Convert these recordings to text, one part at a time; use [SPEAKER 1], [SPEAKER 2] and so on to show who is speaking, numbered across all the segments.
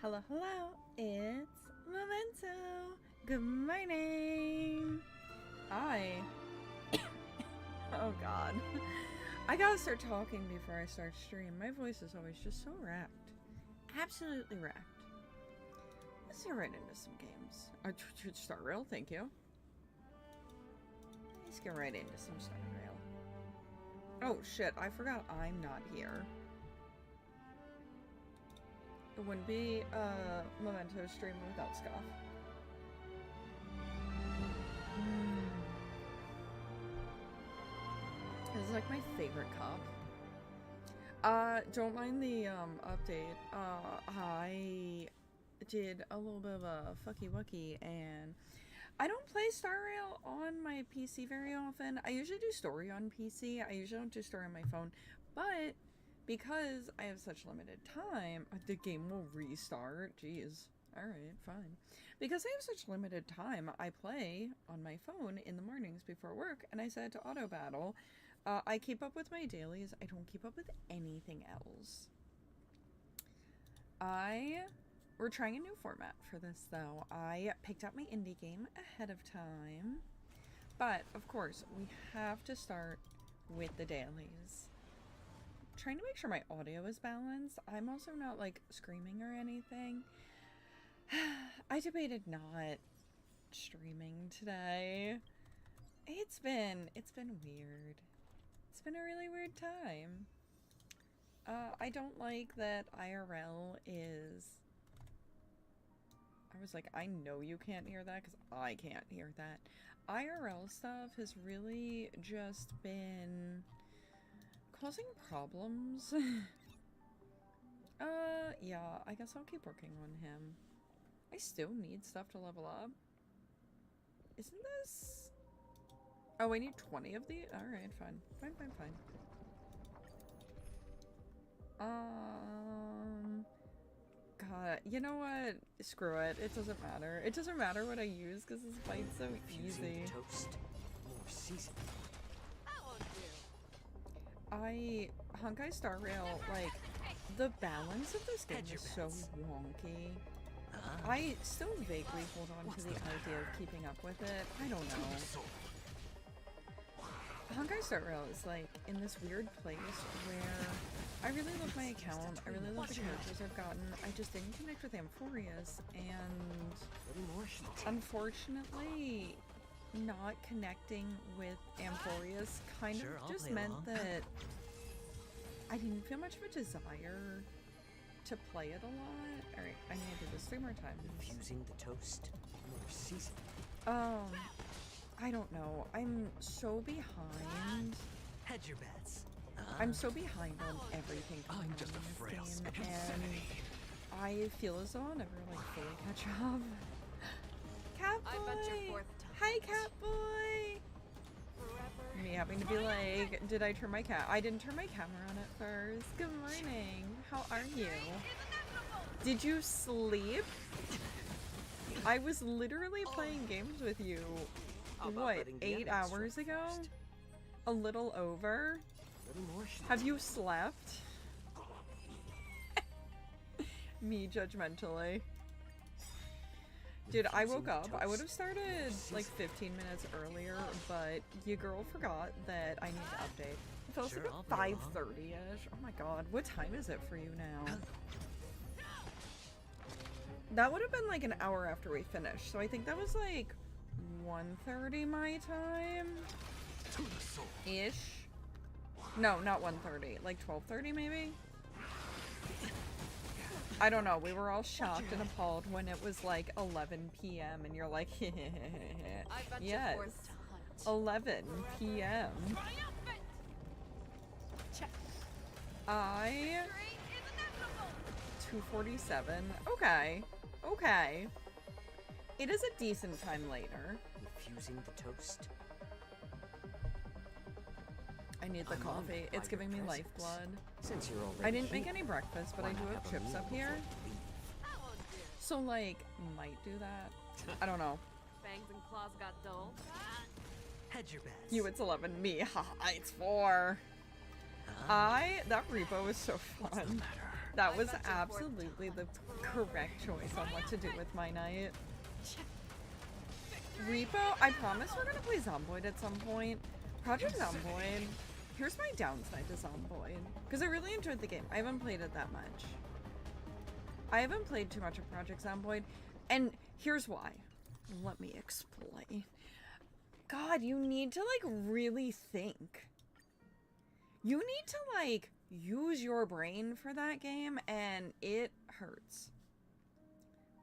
[SPEAKER 1] Hello, hello, it's Memento. Good morning. Oh God. I gotta start talking before I start stream. My voice is always just so wrapped. Absolutely wrapped. Let's get right into some games. Star Rail, thank you. Let's get right into some Star Rail. Oh shit, I forgot I'm not here. It wouldn't be a Memento stream without Scoff. This is like my favorite cop. Don't mind the update. I did a little bit of a fucky wucky, and I don't play Star Rail on my PC very often. I usually do story on PC. I usually don't do story on my phone, but because I have such limited time, the game will restart. Jeez. Alright, fine. Because I have such limited time, I play on my phone in the mornings before work, and I set it to auto battle. I keep up with my dailies. I don't keep up with anything else. We're trying a new format for this, though. I picked up my indie game ahead of time. But, of course, we have to start with the dailies. Trying to make sure my audio is balanced. I'm also not like screaming or anything. I debated not streaming today. It's been weird. It's been a really weird time. I don't like that IRL is... I was like, I know you can't hear that because I can't hear that. IRL stuff has really just been causing problems. Yeah, I guess I'll keep working on him. I still need stuff to level up. Isn't this... Oh, I need 20 of these? Alright, fine. Fine. God, you know what? Screw it. It doesn't matter. It doesn't matter what I use because this fight's so easy.
[SPEAKER 2] Toast, more seasoned.
[SPEAKER 1] Honkai Star Rail, like, the balance of this game is so wonky. I still vaguely hold on to the idea of keeping up with it. I don't know. Honkai Star Rail is like in this weird place where I really love my account. I really love the characters I've gotten. I just didn't connect with Amphorius, and unfortunately, not connecting with Amphorius kind of just meant that I didn't feel much of a desire to play it a lot. Alright, I need to do this 3 more times.
[SPEAKER 2] Infusing the toast, more seasoned.
[SPEAKER 1] I don't know. I'm so behind.
[SPEAKER 2] Hedge your bets.
[SPEAKER 1] I'm so behind on everything going on in this game, and I feel as though I'll never like fully catch up. Catboy! Hi, Catboy! Me having to be like, did I turn my I didn't turn my camera on at first. Good morning. How are you? Did you sleep? I was literally playing games with you, what, 8 hours ago? A little over? Have you slept? Me judgmentally. Dude, I woke up. I would have started like 15 minutes earlier, but your girl forgot that I need to update. It feels like at 5:30-ish. Oh my god, what time is it for you now? That would have been like an hour after we finished, so I think that was like 1:30 my time? Ish? No, not 1:30. Like 12:30 maybe? I don't know. We were all shocked and appalled when it was like 11 p.m. and you're like, yes, 11 p.m. 2:47. Okay. It is a decent time later.
[SPEAKER 2] Infusing the toast.
[SPEAKER 1] I need the coffee. It's giving me lifeblood.
[SPEAKER 2] Since you're already
[SPEAKER 1] I didn't make any breakfast, but I do have chips up here. So, like, might do that. I don't know.
[SPEAKER 3] Fangs and claws got dull.
[SPEAKER 2] Hedge your bets.
[SPEAKER 1] You, it's 11. Me, haha, it's 4. That repo was so fun. That was absolutely the correct choice on what to do with my night. Repo, I promise we're gonna play Zomboid at some point. Project Zomboid. Here's my downside to Zomboid. Because I really enjoyed the game. I haven't played it that much. I haven't played too much of Project Zomboid. And here's why. Let me explain. God, you need to, like, really think. You need to, like, use your brain for that game, and it hurts.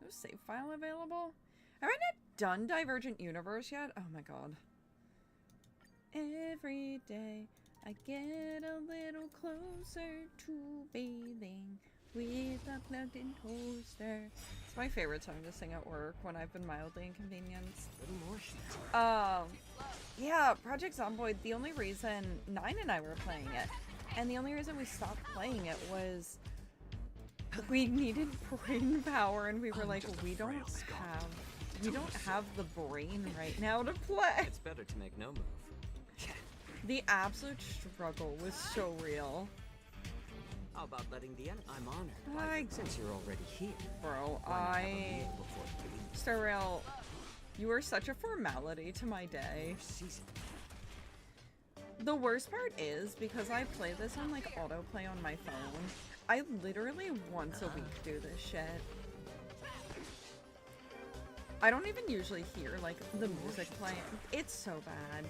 [SPEAKER 1] No save file available? Have I not done Divergent Universe yet? Oh my god. Every day I get a little closer to bathing with a plugged-in toaster. It's my favorite song to sing at work when I've been mildly inconvenienced. Yeah, Project Zomboid, the only reason Nine and I were playing it, and the only reason we stopped playing it was we needed brain power, and we were like, we don't have the brain right now to play.
[SPEAKER 2] It's better to make no move.
[SPEAKER 1] The absolute struggle was so real.
[SPEAKER 2] How about letting the enemy? I'm honored. Since you're already here.
[SPEAKER 1] Bro,
[SPEAKER 2] Before
[SPEAKER 1] Starrail, you are such a formality to my day. The worst part is, because I play this on, like, autoplay on my phone, I literally once a week do this shit. I don't even usually hear, like, the music playing. It's so bad.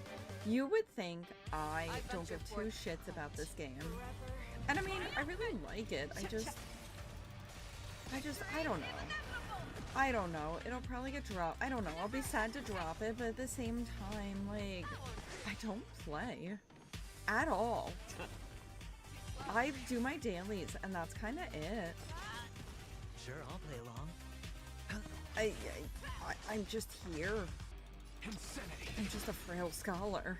[SPEAKER 1] You would think I don't give two shits about this game. And I mean, I really like it. I don't know. It'll probably get dropped. I don't know. I'll be sad to drop it, but at the same time, like, I don't play at all. I do my dailies, and that's kind of it.
[SPEAKER 2] Sure, I'll play along.
[SPEAKER 1] I'm just here. I'm just a frail scholar.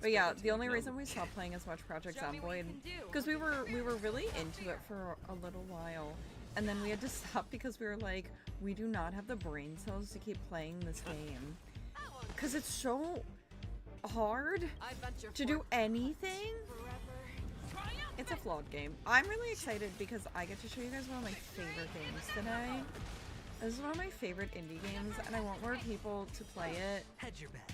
[SPEAKER 1] But yeah, the only reason we stopped playing as much Project Zomboid, because we were really into it for a little while, and then we had to stop because we were like, we do not have the brain cells to keep playing this game, because it's so hard to do anything. It's a flawed game. I'm really excited because I get to show you guys one of my favorite games today. This is one of my favorite indie games, and I want more people to play it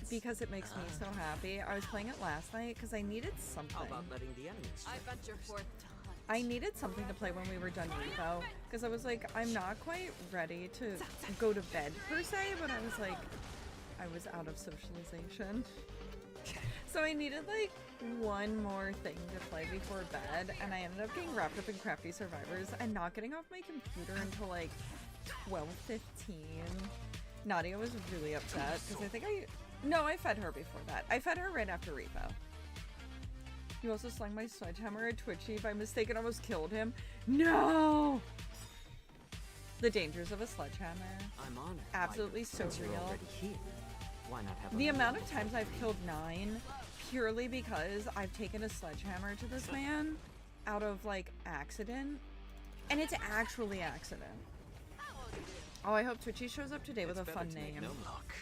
[SPEAKER 1] because it makes me so happy. I was playing it last night because I needed something.
[SPEAKER 2] How about letting the enemy strike?
[SPEAKER 3] I venture forth to hunt.
[SPEAKER 1] I needed something to play when we were done Repo, because I was like, I'm not quite ready to go to bed per se, but I was like, I was out of socialization. So I needed like one more thing to play before bed, and I ended up getting wrapped up in Crafty Survivors and not getting off my computer until like 12:15. Nadia was really upset because I think I fed her before that. I fed her right after Repo. You also slung my sledgehammer at Twitchy by mistake and almost killed him. No! The dangers of a sledgehammer.
[SPEAKER 2] I'm honored.
[SPEAKER 1] Absolutely so
[SPEAKER 2] Since you're
[SPEAKER 1] real.
[SPEAKER 2] already here, why not have
[SPEAKER 1] The amount of times I've killed 9 purely because I've taken a sledgehammer to this man out of like accident, and it's actually accident. Oh, I hope Twitchy shows up today with a fun name.
[SPEAKER 2] No luck.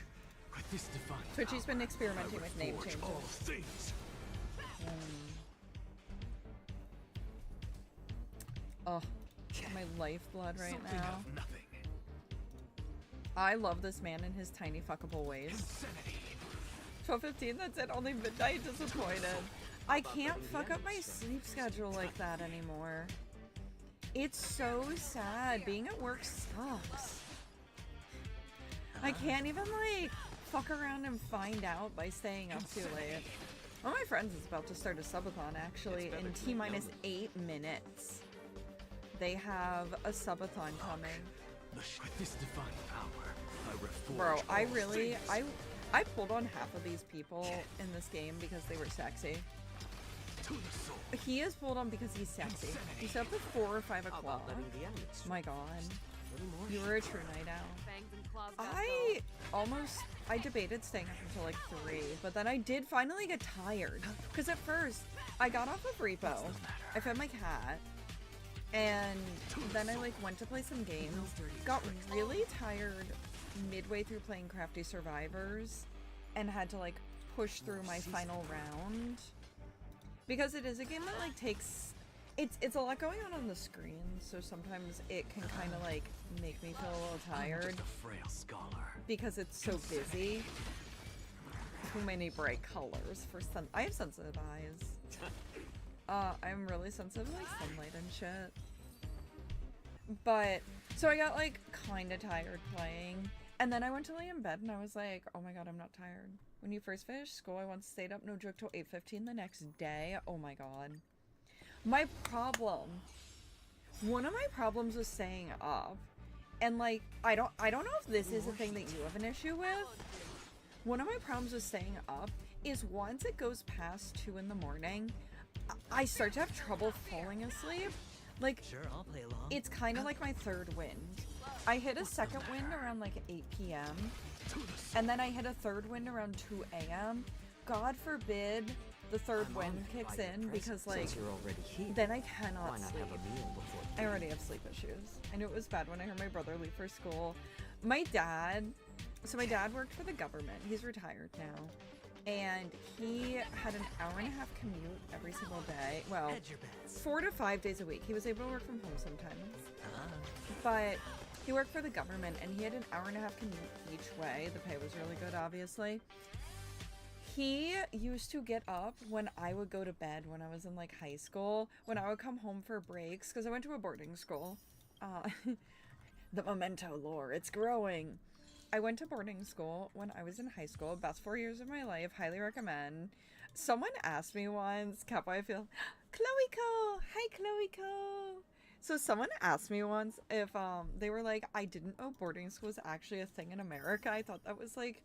[SPEAKER 1] Twitchy's been experimenting with name changes. Oh, my lifeblood right now. I love this man in his tiny fuckable ways. 12:15, that's it, only midnight, disappointed. I can't fuck up my sleep schedule like that anymore. It's so sad. Being at work sucks. I can't even like fuck around and find out by staying up too late. One of my friends is about to start a subathon actually in T-minus 8 minutes. They have a subathon coming. Bro, I pulled on half of these people in this game because they were sexy. He is pulled on because he's sexy. He's up at 4 or 5 o'clock. My god. You were a true night owl. I debated staying up until like 3, but then I did finally get tired. Because at first, I got off of Repo, I fed my cat, and then I like went to play some games, got really tired midway through playing Crafty Survivors, and had to like push through my final round. Because it is a game that like takes It's a lot going on the screen, so sometimes it can kind of like make me feel a little tired.
[SPEAKER 4] I'm just a frail scholar.
[SPEAKER 1] Because it's so busy. Too many bright colors for sun. I have sensitive eyes. I'm really sensitive to like sunlight and shit. But so I got like kind of tired playing, and then I went to lay in bed and I was like, oh my god, I'm not tired. When you first finished school, I once stayed up, no joke, till 8:15 the next day. Oh my god. My problem. One of my problems was staying up. And like, I don't know if this is a thing that you have an issue with. One of my problems with staying up is once it goes past 2 in the morning, I start to have trouble falling asleep. Like,
[SPEAKER 4] Sure, I'll play along.
[SPEAKER 1] it's kind of like my third wind. I hit a second wind around like 8 p.m. and then I hit a third wind around 2 a.m. God forbid the third wind kicks in, because like
[SPEAKER 2] Since you're already here,
[SPEAKER 1] then I
[SPEAKER 2] why
[SPEAKER 1] cannot
[SPEAKER 2] not
[SPEAKER 1] sleep.
[SPEAKER 2] have a meal before
[SPEAKER 1] I already have sleep issues. I knew it was bad when I heard my brother leave for school. My dad worked for the government. He's retired now. And he had an hour-and-a-half commute every single day. Well,
[SPEAKER 4] Hedge your bets.
[SPEAKER 1] 4 to 5 days a week. He was able to work from home sometimes.
[SPEAKER 4] Ah.
[SPEAKER 1] But he worked for the government, and he had an hour-and-a-half commute each way. The pay was really good, obviously. He used to get up when I would go to bed when I was in like high school, when I would come home for breaks, because I went to a boarding school. The memento lore, it's growing. I went to boarding school when I was in high school. Best 4 years of my life, highly recommend. Someone asked me once, Cap, I feel, Chloe Co, hi Chloe Co. So someone asked me once if they were like, I didn't know boarding school was actually a thing in America. I thought that was like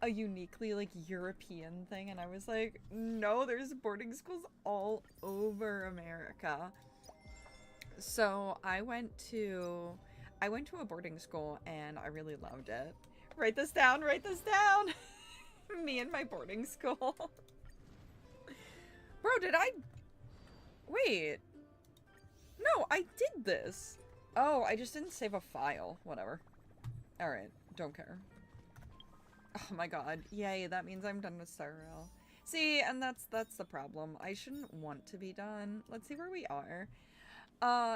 [SPEAKER 1] a uniquely like European thing, and I was like, no, there's boarding schools all over America. So I went to a boarding school and I really loved it. Write this down, me and my boarding school. Bro, wait, no, I did this. Oh, I just didn't save a file. Whatever. All right, don't care. Oh my god. Yay, that means I'm done with Star Rail. See, and that's the problem. I shouldn't want to be done. Let's see where we are.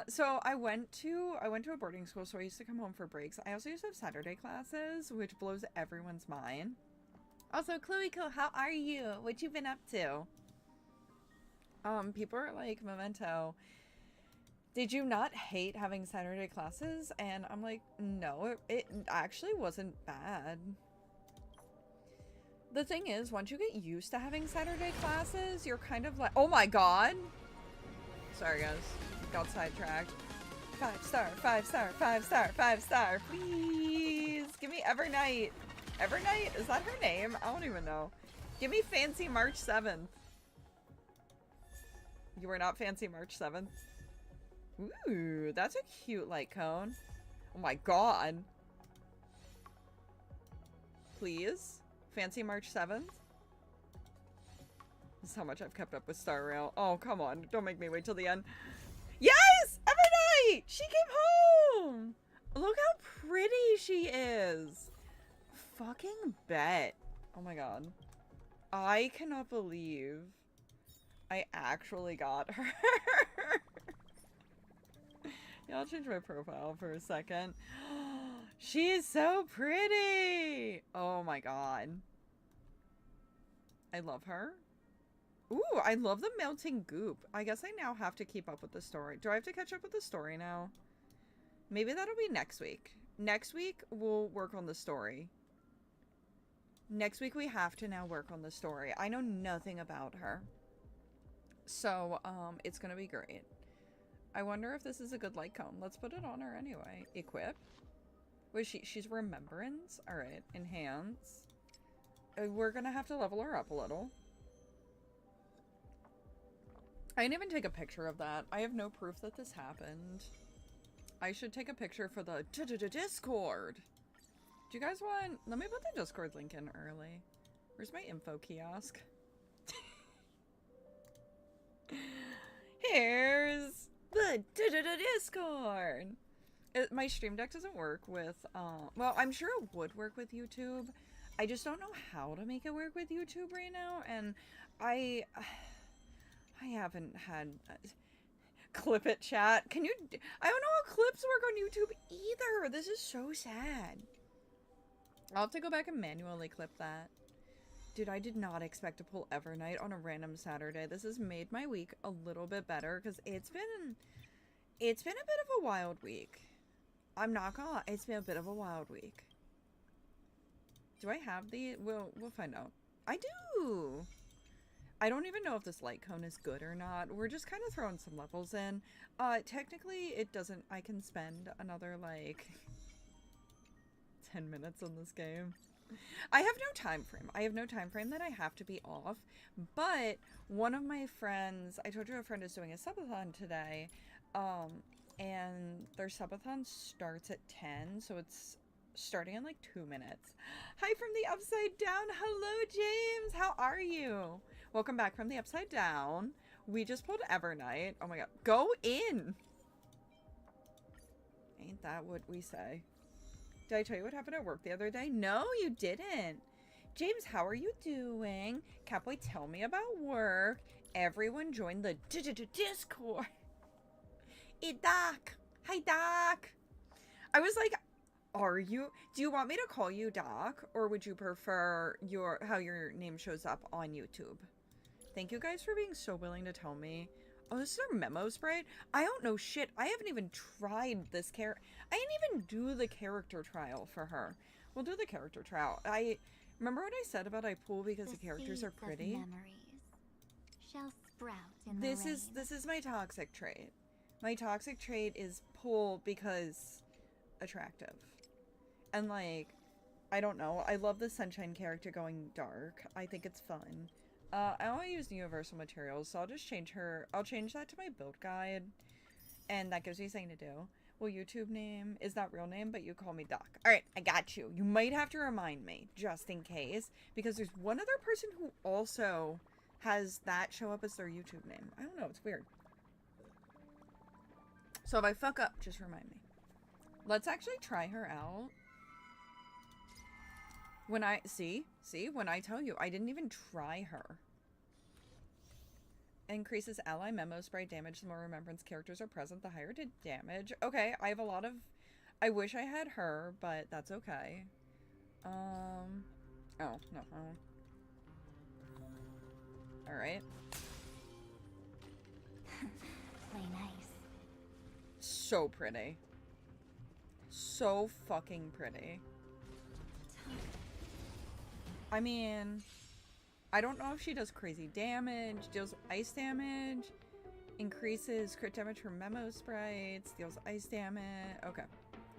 [SPEAKER 1] So I went to a boarding school, so I used to come home for breaks. I also used to have Saturday classes, which blows everyone's mind. Also, Chloe Co, how are you? What you been up to? People are like, Memento, did you not hate having Saturday classes? And I'm like, no, it actually wasn't bad. The thing is, once you get used to having Saturday classes, you're kind of like, oh my god. Sorry guys, got sidetracked. 5 star, 5 star, 5 star, 5 star, please. Give me Evernight. Evernight, is that her name? I don't even know. Give me Fancy March 7th. You were not Fancy March 7th? Ooh, that's a cute light cone. Oh my god. Please? Fancy March 7th? This is how much I've kept up with Star Rail. Oh, come on. Don't make me wait till the end. Yes! Evernight! She came home! Look how pretty she is. Fucking bet. Oh my god. I cannot believe I actually got her. Yeah, I'll change my profile for a second. She is so pretty. Oh my god. I love her. Ooh, I love the melting goop. I guess I now have to keep up with the story. Do I have to catch up with the story now? Maybe that'll be next week. Next week, we'll work on the story. Next week, we have to now work on the story. I know nothing about her. So, it's gonna be great. I wonder if this is a good light cone. Let's put it on her anyway. Equip. Wait, she's Remembrance? Alright, enhance. We're gonna have to level her up a little. I didn't even take a picture of that. I have no proof that this happened. I should take a picture for the Discord. Do you guys want... Let me put the Discord link in early. Where's my info kiosk? Here's the Discord. My Stream Deck doesn't work with... well, I'm sure it would work with YouTube. I just don't know how to make it work with YouTube right now. And I haven't had... Clip it, chat. Can you... I don't know how clips work on YouTube either. This is so sad. I'll have to go back and manually clip that. Dude, I did not expect to pull Evernight on a random Saturday. This has made my week a little bit better because it's been a bit of a wild week. I'm not gonna lie, it's been a bit of a wild week. Do I have the... We'll find out. I do! I don't even know if this light cone is good or not. We're just kind of throwing some levels in. Technically, it doesn't... I can spend another, like... 10 minutes on this game. I have no time frame. I have no time frame that I have to be off. But one of my friends... I told you a friend is doing a subathon today. And their subathon starts at 10, so it's starting in like 2 minutes. Hi from the Upside Down. Hello, James. How are you? Welcome back from the Upside Down. We just pulled Evernight. Oh my god. Go in! Ain't that what we say? Did I tell you what happened at work the other day? No, you didn't. James, how are you doing? Catboy, tell me about work. Everyone join the Discord. Hey, Doc. Hi, Doc. I was like, do you want me to call you Doc? Or would you prefer how your name shows up on YouTube? Thank you guys for being so willing to tell me. Oh, this is our memo sprite? I don't know shit. I haven't even tried this I didn't even do the character trial for her. We'll do the character trial. Remember what I said about I pull because the characters are pretty?
[SPEAKER 5] Memories shall sprout in
[SPEAKER 1] this
[SPEAKER 5] the
[SPEAKER 1] is my toxic trait. My toxic trait is pull because attractive. And like, I don't know. I love the Sunshine character going dark. I think it's fun. I want to use universal materials, so I'll just change her. I'll change that to my build guide. And that gives me something to do. Well, YouTube name is not real name, but you call me Doc. Alright, I got you. You might have to remind me, just in case. Because there's one other person who also has that show up as their YouTube name. I don't know, it's weird. So if I fuck up, just remind me. Let's actually try her out. When I... See? When I tell you, I didn't even try her. Increases ally memo sprite damage. The more remembrance characters are present, the higher the damage. Okay, I have a lot of... I wish I had her, but that's okay. Oh, no. Alright.
[SPEAKER 5] Play nice.
[SPEAKER 1] So pretty. So fucking pretty. I mean, I don't know if she does crazy damage, deals ice damage, increases crit damage from memo sprites, deals ice damage. Okay.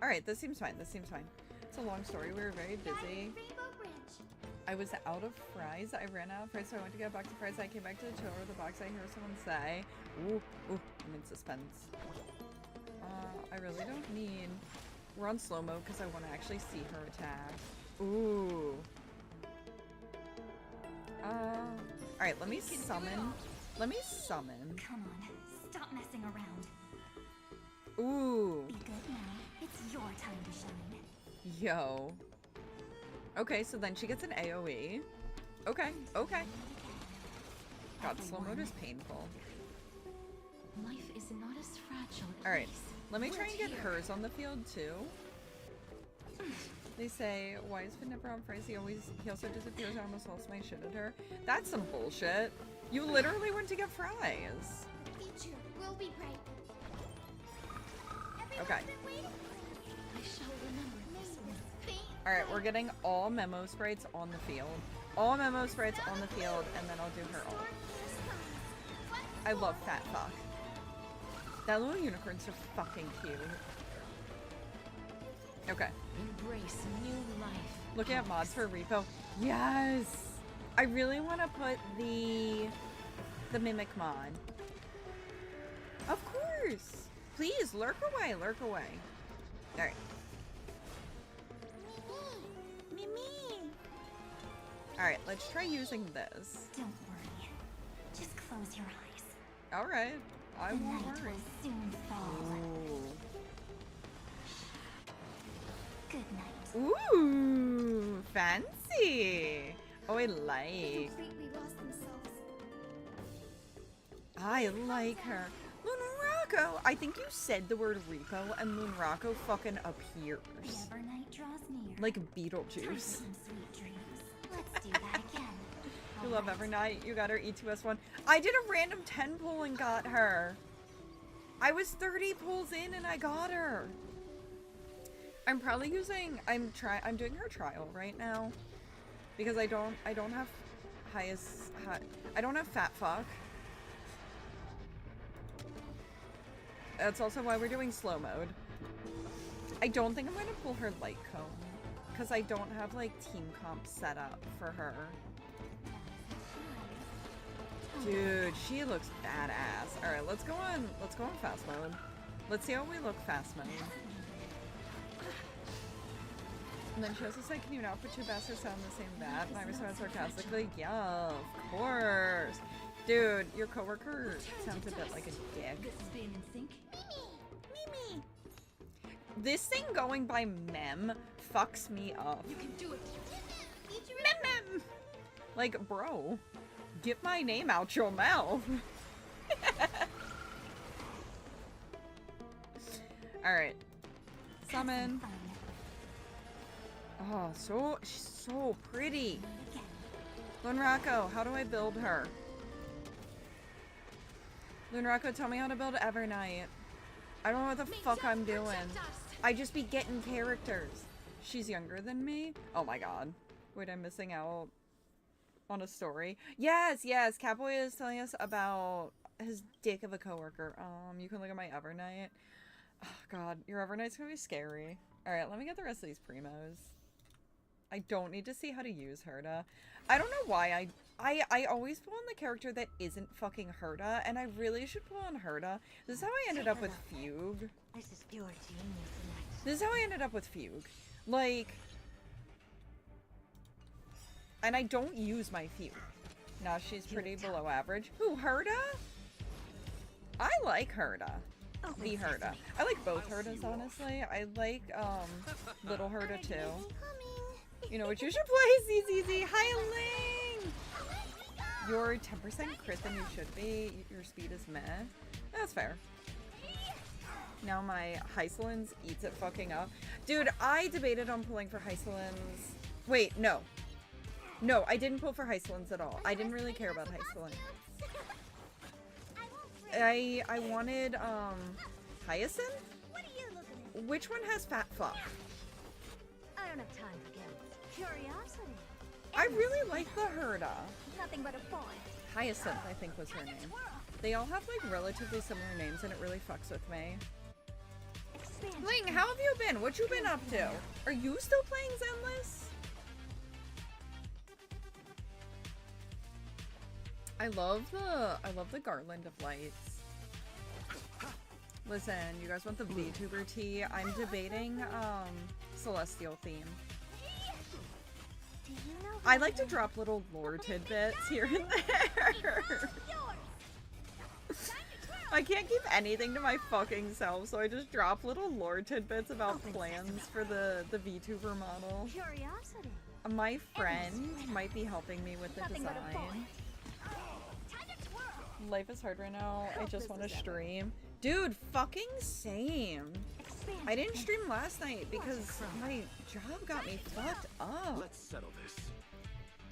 [SPEAKER 1] Alright, this seems fine. It's a long story. We were very busy. I was out of fries. I ran out of fries, so I went to get a box of fries. I came back to the chiller with the box. I hear someone say, ooh, I'm in suspense. I really don't need... We're on slow-mo because I want to actually see her attack. Ooh. Alright, let me summon.
[SPEAKER 5] Come on, stop messing around.
[SPEAKER 1] Ooh.
[SPEAKER 5] Be good now. It's your time to shine.
[SPEAKER 1] Yo. Okay, so then she gets an AoE. Okay. God, slow mode is painful.
[SPEAKER 5] Life is not as fragile.
[SPEAKER 1] Alright, let me try and get hers on the field too. They say, why is Finn never on fries? He also disappears. I almost lost my shit at her. That's some bullshit. You literally went to get fries.
[SPEAKER 6] The future will be bright.
[SPEAKER 1] Okay.
[SPEAKER 5] I shall remember this one.
[SPEAKER 1] Alright, we're getting all memo sprites on the field. All memo sprites on the field, and then I'll do her ult. I love Fat Fuck. That little unicorn's so fucking cute. Okay.
[SPEAKER 5] Embrace new life.
[SPEAKER 1] Looking at mods for repo. Yes! I really want to put the Mimic mod. Of course! Please, lurk away. Alright. Mimi! Alright, let's try using this.
[SPEAKER 5] Don't worry. Just close your eyes.
[SPEAKER 1] Alright. I
[SPEAKER 5] The
[SPEAKER 1] won't
[SPEAKER 5] night
[SPEAKER 1] worry.
[SPEAKER 5] will soon fall.
[SPEAKER 1] Ooh.
[SPEAKER 5] Good night.
[SPEAKER 1] Ooh, fancy. Oh, I like.
[SPEAKER 6] Completely lost themselves.
[SPEAKER 1] I like her. Luna Lunrako! I think you said the word Rico, and Lunrako fucking appears.
[SPEAKER 6] The Evernight draws near.
[SPEAKER 1] Like
[SPEAKER 6] Time for
[SPEAKER 1] Beetlejuice.
[SPEAKER 6] some sweet dreams. Let's do that again.
[SPEAKER 1] You love Evernight. You got her E2S1. I did a random 10 pull and got her. I was 30 pulls in and I got her. I'm probably using, I'm doing her trial right now. Because I don't have I don't have fat fuck. That's also why we're doing slow mode. I don't think I'm going to pull her light cone. Because I don't have like team comp set up for her. Dude, she looks badass. Alright, let's go on fast mode. Let's see how we look fast mode. And then she also said, can you not put two bastards on the same bat? And I responded sarcastically, yeah, of course. Dude, your coworker sounds a bit like a dick.
[SPEAKER 5] This is being in sync.
[SPEAKER 1] Mimi! This thing going by Mem fucks me up.
[SPEAKER 5] You can do it.
[SPEAKER 1] Mem! Like, bro, get my name out your mouth. Alright. Summon. Oh, she's so pretty. Lunrako, how do I build her? Lunrako, tell me how to build Evernight. I don't know what the fuck I'm doing. I just be getting characters. She's younger than me? Oh my god. Wait, I'm missing out on a story. Yes, Catboy is telling us about his dick of a coworker. You can look at my Evernight. Oh god, your Evernight's gonna be scary. Alright, let me get the rest of these primos. I don't need to see how to use Herda. I don't know why I always pull on the character that isn't fucking Herda, and I really should pull on Herda. This is how I ended up with Fugue.
[SPEAKER 5] This is pure genius.
[SPEAKER 1] This is how I ended up with Fugue. Like, and I don't use my Fugue. Now she's pretty below average. Who, Herda? I like Herda. The Herda. I like both Herdas, honestly. I like, Little Herda too. You know what you should play, ZZZ? Hi, Ling! You're 10% crit than you should be. Your speed is meh. That's fair. Now my Hysolins eats it fucking up. Dude, I debated on pulling for Hysolins. Wait, no. No, I didn't pull for Hysolins at all. I didn't really care about Hysolins. I wanted, Hyacinth? Which one has fat fuck?
[SPEAKER 5] I don't have time for games. Curiosity.
[SPEAKER 1] I really like the Herda.
[SPEAKER 5] Nothing but a point.
[SPEAKER 1] Hyacinth, I think was her name. They all have like relatively similar names and it really fucks with me. Ling, how have you been? What you been up to? Are you still playing Zenless? I love the garland of lights. Listen, you guys want the VTuber tea? I'm debating Celestial theme. I like to drop little lore tidbits here and there. I can't keep anything to my fucking self, so I just drop little lore tidbits about plans for the VTuber model.
[SPEAKER 5] Curiosity.
[SPEAKER 1] My friend might be helping me with the design. Life is hard right now. I just want to stream. Dude, fucking same. I didn't stream last night because my job got me fucked up.
[SPEAKER 4] Let's settle this.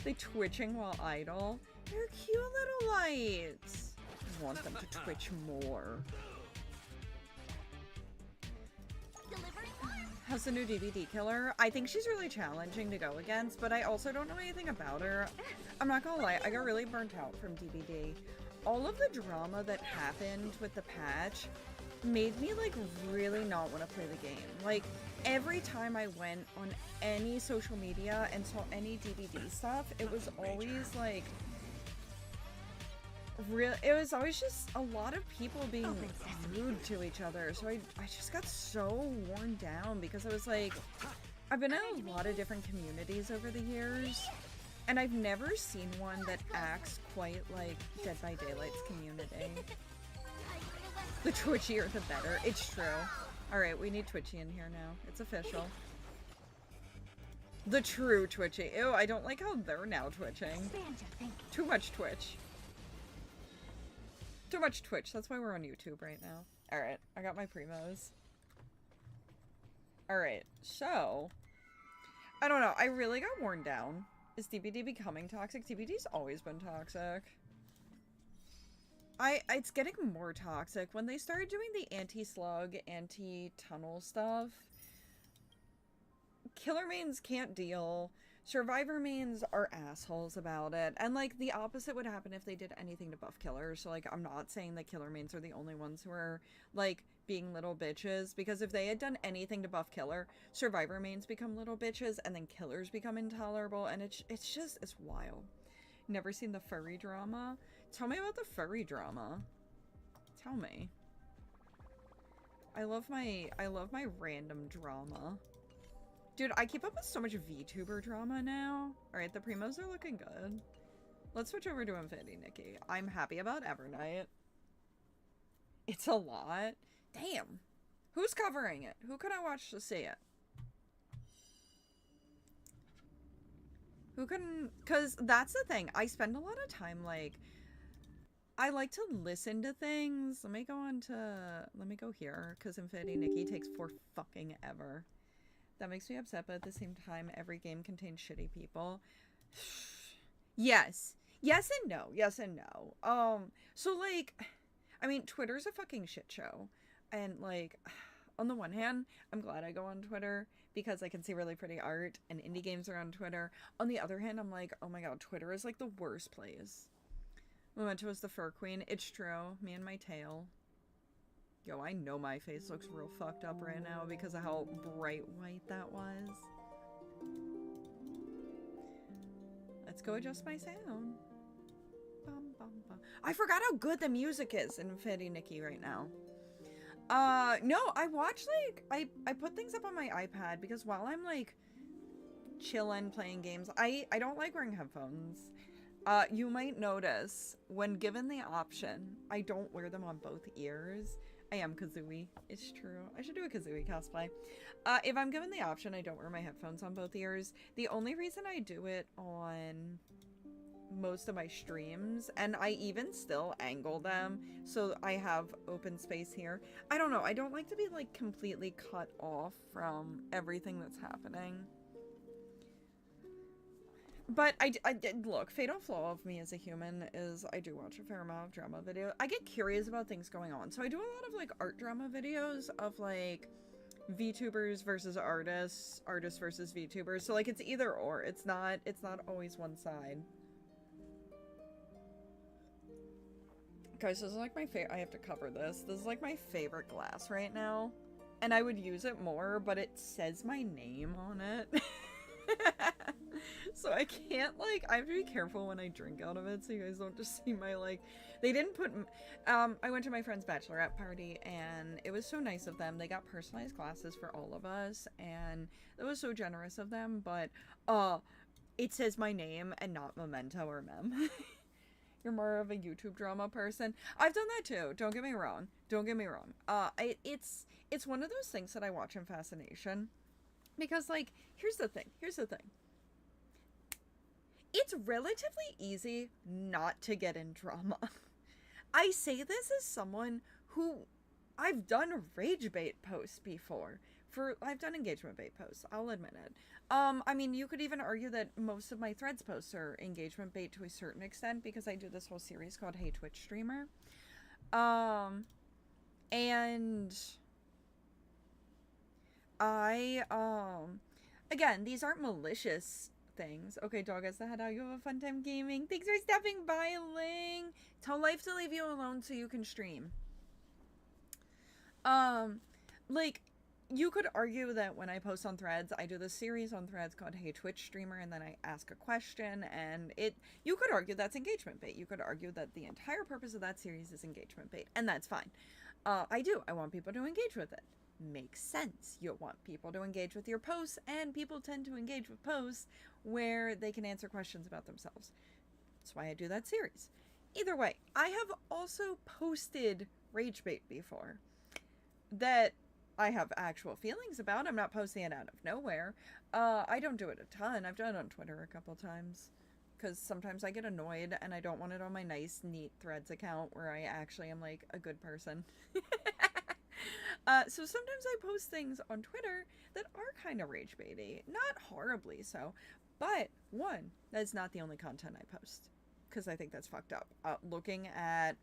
[SPEAKER 1] They twitching while idle. They're cute little lights. I want them to twitch more. How's the new DVD killer? I think she's really challenging to go against, but I also don't know anything about her. I'm not gonna lie, I got really burnt out from DVD. All of the drama that happened with the patch made me like really not want to play the game. Like every time I went on any social media and saw any DVD stuff, it was always like it was always just a lot of people being rude to each other. So I just got so worn down because I was like, I've been in a lot of different communities over the years, and I've never seen one that acts quite like Dead by Daylight's community. The twitchier the better. It's true. Alright, we need Twitchy in here now. It's official. The true Twitchy. Ew, I don't like how they're now twitching. Too much Twitch. Too much Twitch. That's why we're on YouTube right now. Alright, I got my primos. Alright, so... I don't know, I really got worn down. Is DBD becoming toxic? DBD's always been toxic. It's getting more toxic. When they started doing the anti-slug, anti-tunnel stuff, killer mains can't deal. Survivor mains are assholes about it. And, like, the opposite would happen if they did anything to buff killers. So, like, I'm not saying that killer mains are the only ones who are, like, being little bitches. Because if they had done anything to buff killer, survivor mains become little bitches, and then killers become intolerable. And it's wild. Never seen the furry drama? Tell me about the furry drama. Tell me. I love my random drama. Dude, I keep up with so much VTuber drama now. Alright, the primos are looking good. Let's switch over to Infinity Nikki. I'm happy about Evernight. It's a lot. Damn. Who's covering it? Who can I watch to see it? Who can... Because that's the thing. I spend a lot of time, like... I like to listen to things. Let me go here, because Infinity Nikki takes for fucking ever. That makes me upset, but at the same time, every game contains shitty people. Yes. Yes and no. Yes and no. So, like, I mean, Twitter's a fucking shit show. And, like, on the one hand, I'm glad I go on Twitter because I can see really pretty art and indie games are on Twitter. On the other hand, I'm like, oh my god, Twitter is, like, the worst place. Memento was the fur queen. It's true. Me and my tail. Yo, I know my face looks real fucked up right now because of how bright white that was. Let's go adjust my sound. Bum, bum, bum. I forgot how good the music is in Infinity Nikki right now. No, I watch, like, I put things up on my iPad because while I'm, like, chillin' playing games, I don't like wearing headphones. You might notice, when given the option, I don't wear them on both ears. I am Kazooie. It's true. I should do a Kazooie cosplay. If I'm given the option, I don't wear my headphones on both ears. The only reason I do it on most of my streams, and I even still angle them so I have open space here. I don't know. I don't like to be, like, completely cut off from everything that's happening. But I did look, fatal flaw of me as a human is I do watch a fair amount of drama video. I get curious about things going on. So I do a lot of, like, art drama videos of, like, VTubers versus artists, artists versus VTubers. So, like, it's either or. It's not always one side. Guys, this is, like, my favorite. I have to cover this. This is, like, my favorite glass right now. And I would use it more, but it says my name on it. So I can't, like, I have to be careful when I drink out of it so you guys don't just see my, like, they didn't put, I went to my friend's bachelorette party and it was so nice of them. They got personalized glasses for all of us and it was so generous of them, but, it says my name and not Memento or Mem. You're more of a YouTube drama person. I've done that too. Don't get me wrong. Don't get me wrong. It's one of those things that I watch in fascination. Because, like, here's the thing. It's relatively easy not to get in drama. I say this as someone who... I've done rage bait posts before. I've done engagement bait posts. I'll admit it. I mean, you could even argue that most of my threads posts are engagement bait to a certain extent because I do this whole series called Hey Twitch Streamer. And... again, these aren't malicious things. Okay, dog has the head out. You have a fun time gaming. Thanks for stepping by, Ling. Tell life to leave you alone so you can stream. Like, you could argue that when I post on threads, I do this series on threads called Hey Twitch Streamer, and then I ask a question, and you could argue that's engagement bait. You could argue that the entire purpose of that series is engagement bait, and that's fine. I want people to engage with it. Makes sense. You want people to engage with your posts, and people tend to engage with posts where they can answer questions about themselves. That's why I do that series. Either way, I have also posted rage bait before that I have actual feelings about. I'm not posting it out of nowhere. I don't do it a ton. I've done it on Twitter a couple times because sometimes I get annoyed and I don't want it on my nice, neat threads account where I actually am, like, a good person. So sometimes I post things on Twitter that are kind of rage baity. Not horribly so. But, one, that's not the only content I post. Because I think that's fucked up. Looking at...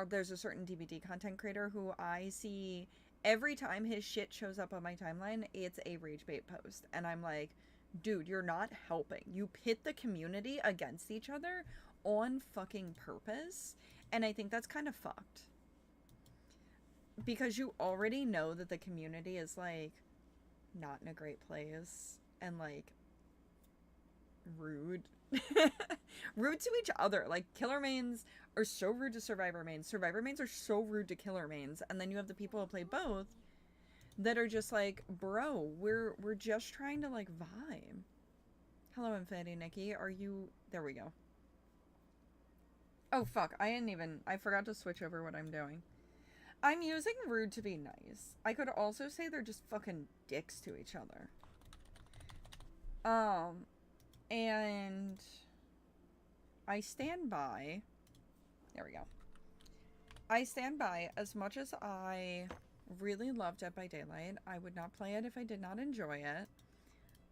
[SPEAKER 1] there's a certain DBD content creator who I see every time his shit shows up on my timeline, it's a rage bait post. And I'm like, dude, you're not helping. You pit the community against each other on fucking purpose. And I think that's kind of fucked. Because you already know that the community is, like, not in a great place. And, like, rude. Rude to each other. Like, killer mains are so rude to survivor mains. Survivor mains are so rude to killer mains. And then you have the people who play both that are just like, bro, we're just trying to, like, vibe. Hello, Infinity Nikki. Are you... There we go. Oh, fuck. I forgot to switch over what I'm doing. I'm using rude to be nice. I could also say they're just fucking dicks to each other. And I stand by... There we go. I stand by, as much as I really love Dead by Daylight, I would not play it if I did not enjoy it.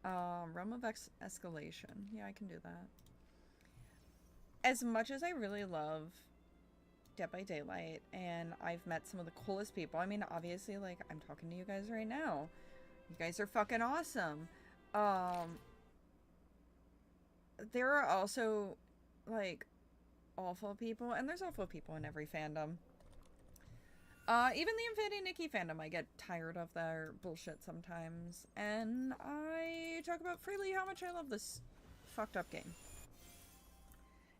[SPEAKER 1] Realm of Escalation. Yeah, I can do that. As much as I really love Dead by Daylight, and I've met some of the coolest people. I mean, obviously, like, I'm talking to you guys right now. You guys are fucking awesome. There are also, like, awful people, and there's awful people in every fandom. Even the Infinity Nikki fandom, I get tired of their bullshit sometimes, and I talk about freely how much I love this fucked up game.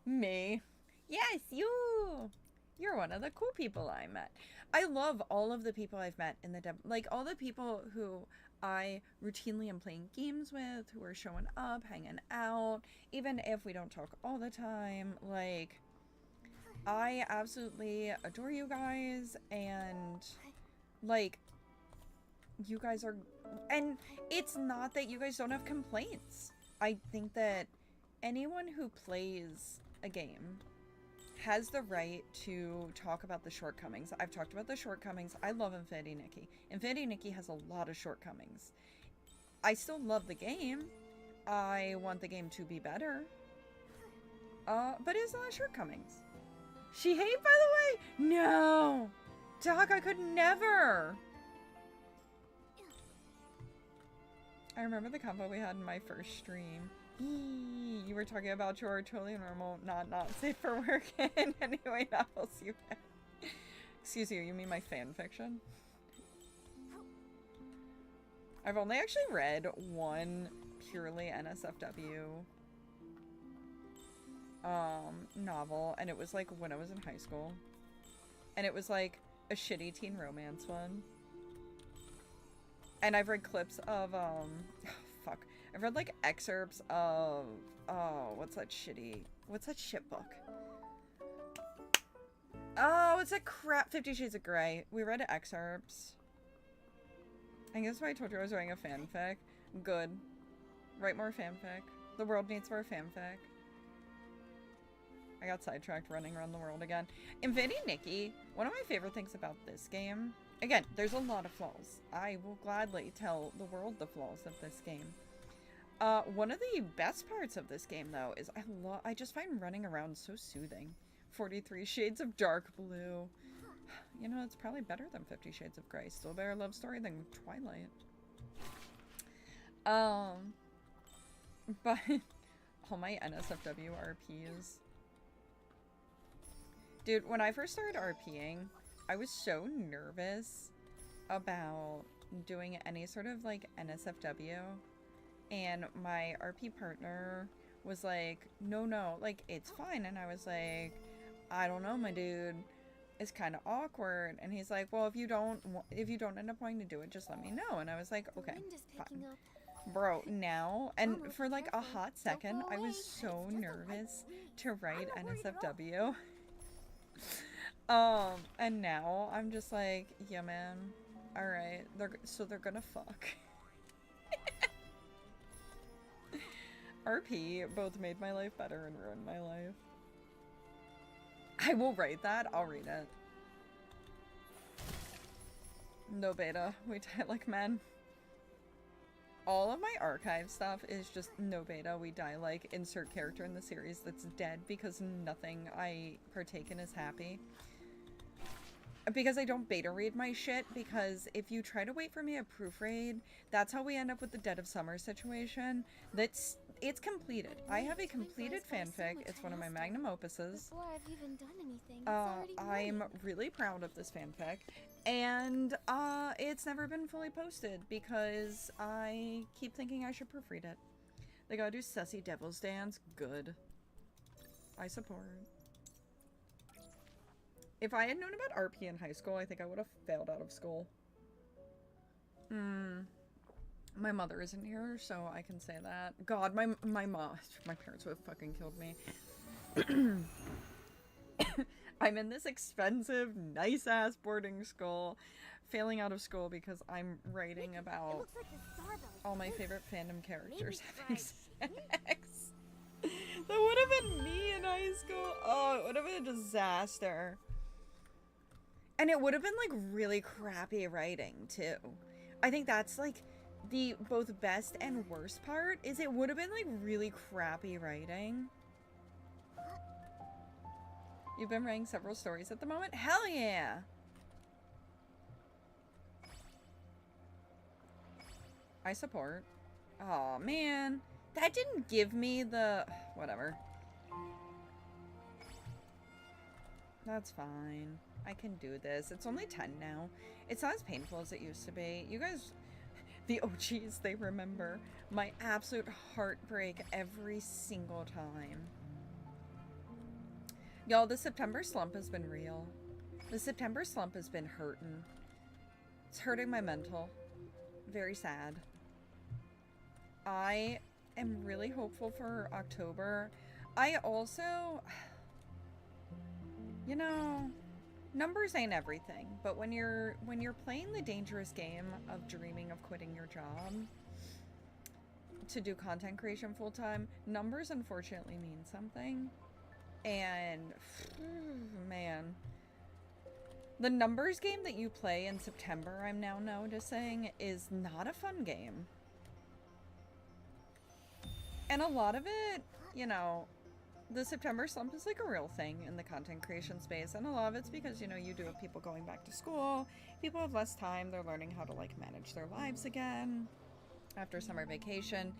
[SPEAKER 1] Me. Yes, you! You're one of the cool people I met. I love all of the people I've met in the like, all the people who I routinely am playing games with, who are showing up, hanging out, even if we don't talk all the time. Like, I absolutely adore you guys, and, like, you guys are... And it's not that you guys don't have complaints. I think that anyone who plays a game has the right to talk about the shortcomings. I've talked about the shortcomings. I love Infinity Nikki. Infinity Nikki has a lot of shortcomings. I still love the game. I want the game to be better. But it has a lot of shortcomings. She hate, by the way? No! Doc, I could never! I remember the convo we had in my first stream. You were talking about your totally normal, not safe for work in any way novels you read. Excuse you mean my fan fiction? I've only actually read one purely NSFW novel, and it was like when I was in high school. And it was like a shitty teen romance one. And I've read clips of, fuck. I've read, like, excerpts of, what's that shit book? Oh, it's that crap, 50 Shades of Grey. We read excerpts. I guess why I told you I was writing a fanfic. Good. Write more fanfic. The world needs more fanfic. I got sidetracked running around the world again. Infinity Nikki, one of my favorite things about this game, again, there's a lot of flaws. I will gladly tell the world the flaws of this game. One of the best parts of this game, though, is I just find running around so soothing. 43 Shades of Dark Blue. You know, it's probably better than 50 Shades of Grey. Still a better love story than Twilight. But all my NSFW RPs. Dude, when I first started RPing, I was so nervous about doing any sort of, like, NSFW. And my RP partner was like, no, like, it's fine. And I was like, I don't know, my dude. It's kind of awkward. And he's like, well, if you don't end up wanting to do it, just let me know. And I was like, okay, fine. Bro, now, and for like a hot second, I was so nervous to write NSFW. And now I'm just like, yeah, man. All right, they're gonna fuck. RP both made my life better and ruined my life. I will write that. I'll read it. No beta. We die like men. All of my archive stuff is just no beta. We die like insert character in the series that's dead because nothing I partake in is happy. Because I don't beta read my shit, because if you try to wait for me to proofread, that's how we end up with the Dead of Summer situation. It's completed. I have a completed fanfic. It's one of my magnum opuses.
[SPEAKER 5] Before I've even done anything, it's already
[SPEAKER 1] I'm
[SPEAKER 5] ready.
[SPEAKER 1] really proud of this fanfic, and it's never been fully posted because I keep thinking I should proofread it. They gotta do Sussy Devil's Dance. Good. I support. If I had known about RP in high school, I think I would have failed out of school. My mother isn't here, so I can say that. God, my parents would have fucking killed me. I'm in this expensive, nice-ass boarding school, failing out of school because I'm writing about
[SPEAKER 5] Looks like the Starbelly.
[SPEAKER 1] all my favorite fandom characters
[SPEAKER 5] Maybe
[SPEAKER 1] having sex. That would have been me in high school. Oh, it would have been a disaster. And it would have been, like, really crappy writing, too. I think that's, like, the both best and worst part, is it would have been, like, really crappy writing. You've been writing several stories at the moment? Hell yeah! I support. Aw, man. That didn't give me the... Whatever. That's fine. I can do this. It's only 10 now. It's not as painful as it used to be. You guys, the OGs, they remember my absolute heartbreak every single time. Y'all, the September slump has been real. The September slump has been hurting. It's hurting my mental. Very sad. I am really hopeful for October. I also... You know... Numbers ain't everything, but when you're playing the dangerous game of dreaming of quitting your job to do content creation full time, numbers unfortunately mean something. And man, the numbers game that you play in September, I'm now noticing, is not a fun game. And a lot of it, you know, the September slump is like a real thing in the content creation space, and a lot of it's because, you know, you do have people going back to school, people have less time, they're learning how to, like, manage their lives again after summer vacation.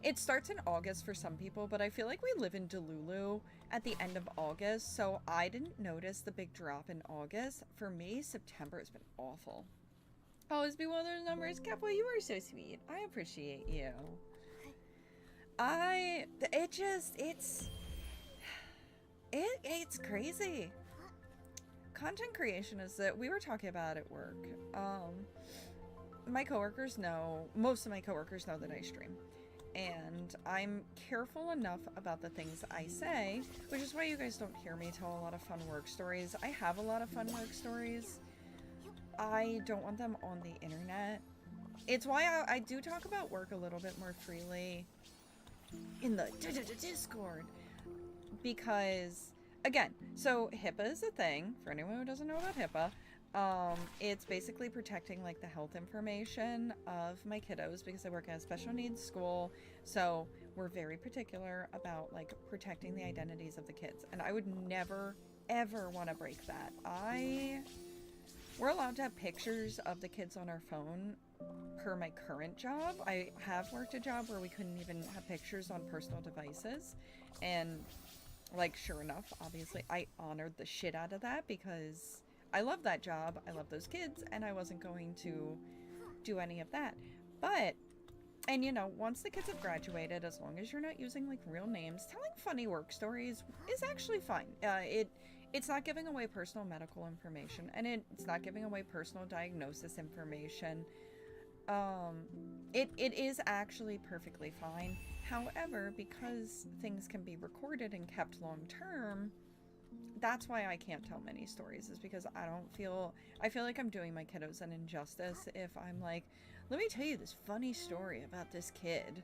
[SPEAKER 1] It starts in August for some people, but I feel like we live in Delulu at the end of August, so I didn't notice the big drop in August. For me, September has been awful. Always be one of those numbers. Capo, you are so sweet. I appreciate you. It's crazy. Content creation is that we were talking about at work. My coworkers know, most of my coworkers know that I stream. And I'm careful enough about the things I say, which is why you guys don't hear me tell a lot of fun work stories. I have a lot of fun work stories. I don't want them on the internet. It's why I do talk about work a little bit more freely in the Discord. Because, again, so HIPAA is a thing, for anyone who doesn't know about HIPAA. It's basically protecting, like, the health information of my kiddos because I work at a special needs school, so we're very particular about, like, protecting the identities of the kids, and I would never, ever want to break that. We're allowed to have pictures of the kids on our phone per my current job. I have worked a job where we couldn't even have pictures on personal devices, and, like, sure enough, obviously, I honored the shit out of that because I love that job, I love those kids, and I wasn't going to do any of that. But, and you know, once the kids have graduated, as long as you're not using, like, real names, telling funny work stories is actually fine. It's not giving away personal medical information, and it's not giving away personal diagnosis information. It is actually perfectly fine. However, because things can be recorded and kept long term, that's why I can't tell many stories, is because I feel like I'm doing my kiddos an injustice if I'm like, let me tell you this funny story about this kid,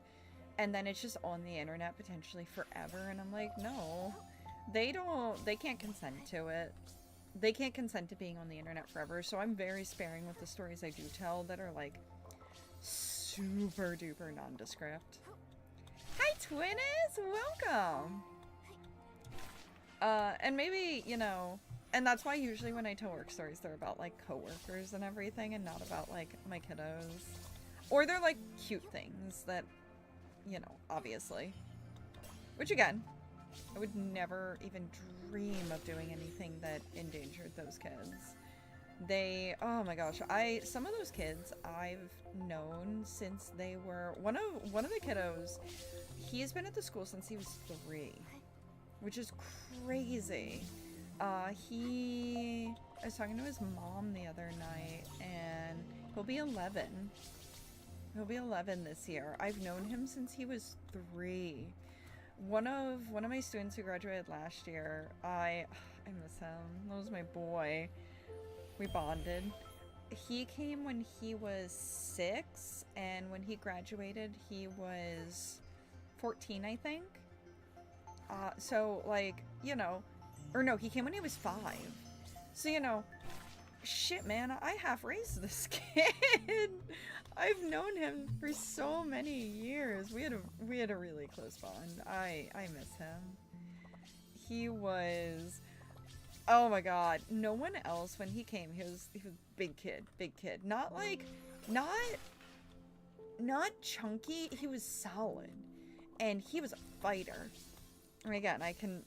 [SPEAKER 1] and then it's just on the internet potentially forever, and I'm like, no, they can't consent to it. they can't consent to being on the internet forever, so I'm very sparing with the stories I do tell that are like super duper nondescript. Hi Twinnis, welcome. And maybe, you know, and that's why usually when I tell work stories, they're about like coworkers and everything, and not about like my kiddos, or they're like cute things that, you know, obviously, which again, I would never even dream of doing anything that endangered those kids. They, oh my gosh, some of those kids I've known since they were, one of the kiddos, he's been at the school since he was 3, which is crazy. I was talking to his mom the other night, and he'll be 11. He'll be 11 this year. I've known him since he was 3. One of my students who graduated last year, I miss him. That was my boy. We bonded. He came when he was 6, and when he graduated, he was 14, I think. So, like, you know, or no, he came when he was 5. So, you know, shit, man, I half raised this kid. I've known him for so many years. We had a really close bond. I miss him. He was, oh my god, no one else when he came, he was big kid. Not like, not chunky, he was solid. And he was a fighter. And again, I can,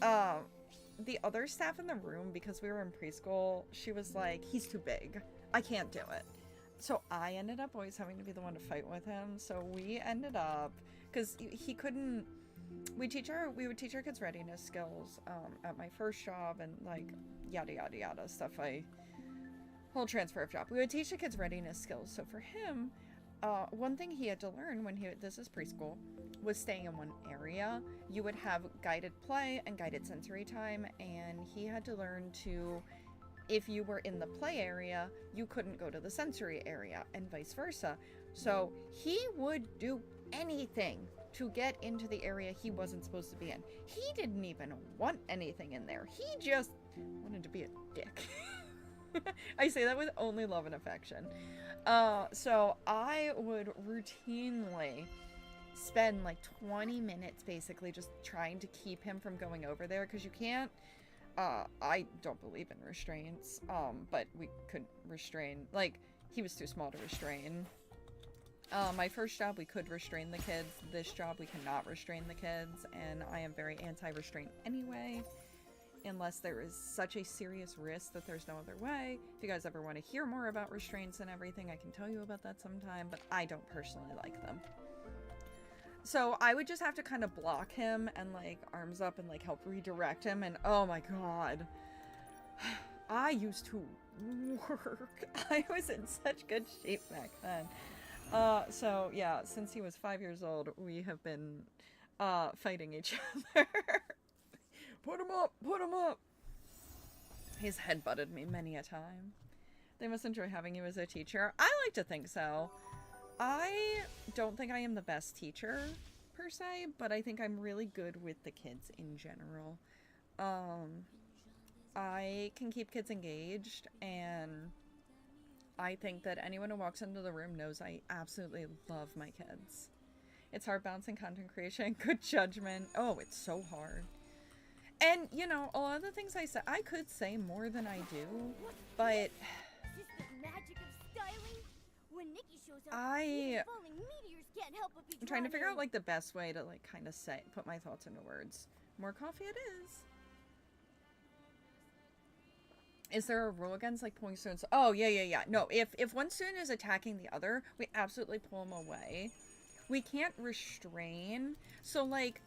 [SPEAKER 1] the other staff in the room, because we were in preschool, she was like, he's too big. I can't do it. So I ended up always having to be the one to fight with him. So we ended up, because he couldn't, we would teach our kids readiness skills at my first job, and like yada yada yada stuff. Whole transfer of job. We would teach the kids readiness skills. So for him, one thing he had to learn when this is preschool, was staying in one area. You would have guided play and guided sensory time, and he had to learn to, if you were in the play area, you couldn't go to the sensory area, and vice versa. So he would do anything to get into the area he wasn't supposed to be in. He didn't even want anything in there. He just wanted to be a dick. I say that with only love and affection. So I would routinely spend like 20 minutes basically just trying to keep him from going over there, because you can't, I don't believe in restraints, but we couldn't restrain, like, he was too small to restrain. My first job, we could restrain the kids. This job, we cannot restrain the kids, and I am very anti-restraint anyway, unless there is such a serious risk that there's no other way. If you guys ever want to hear more about restraints and everything, I can tell you about that sometime, but I don't personally like them. So I would just have to kind of block him and like arms up and like help redirect him, and oh my god, I used to work. I was in such good shape back then. So yeah, since he was 5 years old, we have been fighting each other. Put him up! Put him up! He's headbutted me many a time. They must enjoy having you as a teacher. I like to think so. I don't think I am the best teacher, per se, but I think I'm really good with the kids in general. I can keep kids engaged, and I think that anyone who walks into the room knows I absolutely love my kids. It's hard balancing content creation, good judgment. Oh, it's so hard. And, you know, a lot of the things I say, I could say more than I do, but
[SPEAKER 5] Is this the magic of styling? When Nikki shows up,
[SPEAKER 1] I'm
[SPEAKER 5] falling meteors can't help but be
[SPEAKER 1] trying to
[SPEAKER 5] drawn
[SPEAKER 1] figure out,
[SPEAKER 5] in.
[SPEAKER 1] like, the best way to, like, kind of put my thoughts into words. More coffee it is. Is there a rule against, like, pulling students? Oh, yeah. No, if one student is attacking the other, we absolutely pull them away. We can't restrain. So, like,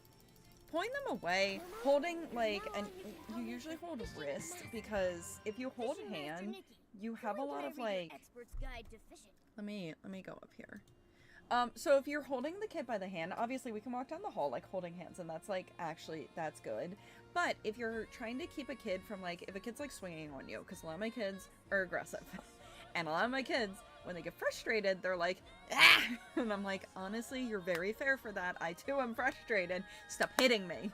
[SPEAKER 1] pulling them away, holding, like, and you usually hold wrist, because if you hold hand, you have a lot of, like, let me go up here. So if you're holding the kid by the hand, obviously we can walk down the hall, like, holding hands, and that's, like, actually, that's good. But if you're trying to keep a kid from, like, if a kid's, like, swinging on you, because a lot of my kids are aggressive, and a lot of my kids, when they get frustrated, they're like, ah! And I'm like, honestly, you're very fair for that. I, too, am frustrated. Stop hitting me.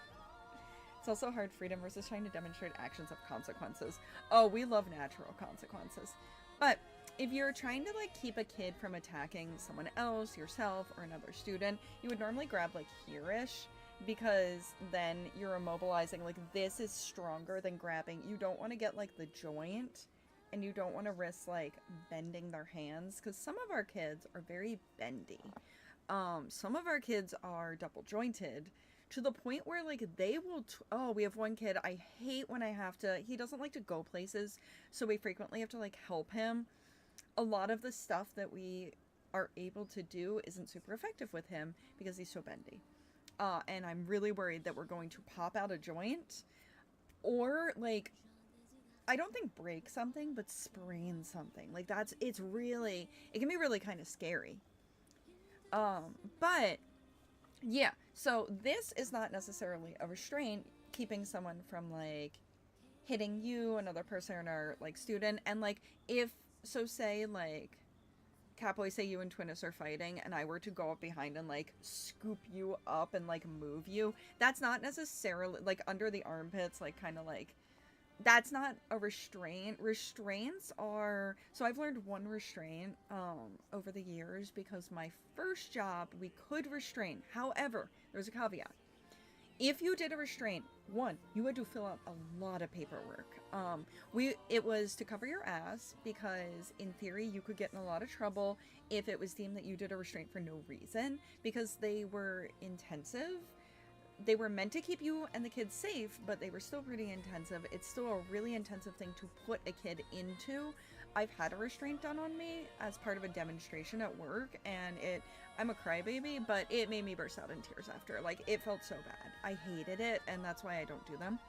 [SPEAKER 1] It's also hard freedom versus trying to demonstrate actions of consequences. Oh, we love natural consequences. But if you're trying to like keep a kid from attacking someone else, yourself, or another student, you would normally grab like here-ish, because then you're immobilizing. Like, this is stronger than grabbing. You don't want to get like the joint, and you don't want to risk like bending their hands, because some of our kids are very bendy. Some of our kids are double jointed to the point where like they will oh, we have one kid, I hate when I have to, he doesn't like to go places, so we frequently have to like help him. A lot of the stuff that we are able to do isn't super effective with him because he's so bendy. And I'm really worried that we're going to pop out a joint, or like, I don't think break something, but sprain something. Like, it can be really kind of scary. But yeah, so this is not necessarily a restraint, keeping someone from like hitting you, another person, or like student. And like, say like Catboy, say you and Twinnis are fighting, and I were to go up behind and like scoop you up and like move you, that's not necessarily like under the armpits, like kind of like, that's not a restraint. Restraints are, so I've learned one restraint over the years, because my first job we could restrain. However, there's a caveat. If you did a restraint, one, you had to fill out a lot of paperwork. It was to cover your ass, because in theory you could get in a lot of trouble if it was deemed that you did a restraint for no reason, because they were intensive. They were meant to keep you and the kids safe, but they were still pretty intensive. It's still a really intensive thing to put a kid into. I've had a restraint done on me as part of a demonstration at work, and I'm a crybaby, but it made me burst out in tears after. Like, it felt so bad. I hated it, and that's why I don't do them.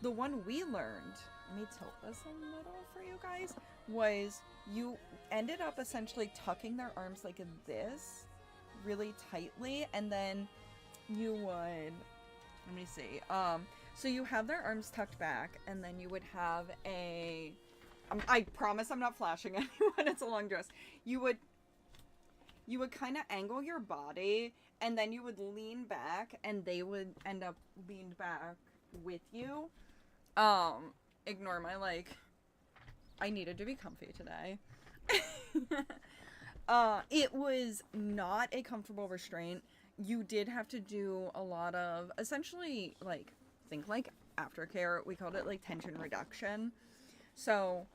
[SPEAKER 1] The one we learned, let me tilt this a little for you guys, was you ended up essentially tucking their arms like this really tightly, and then you would, let me see, so you have their arms tucked back, and then you would have I promise I'm not flashing anyone, it's a long dress. You would kind of angle your body, and then you would lean back, and they would end up leaned back with you. Ignore my, like, I needed to be comfy today. It was not a comfortable restraint. You did have to do a lot of, essentially, like, think like aftercare. We called it, like, tension reduction. So,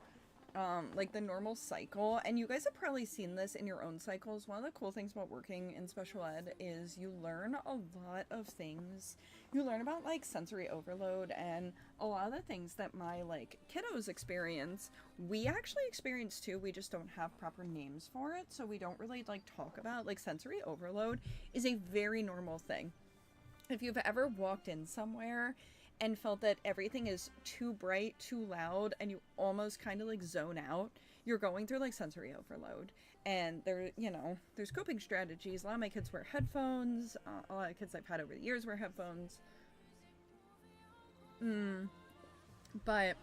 [SPEAKER 1] like the normal cycle, and you guys have probably seen this in your own cycles. One of the cool things about working in special ed is you learn a lot of things. You learn about like sensory overload, and a lot of the things that my like kiddos experience, we actually experience too. We just don't have proper names for it, so we don't really like talk about. Like, sensory overload is a very normal thing. If you've ever walked in somewhere and felt that everything is too bright, too loud, and you almost kind of like zone out, you're going through like sensory overload. And there's coping strategies. A lot of my kids wear headphones. A lot of kids I've had over the years wear headphones. But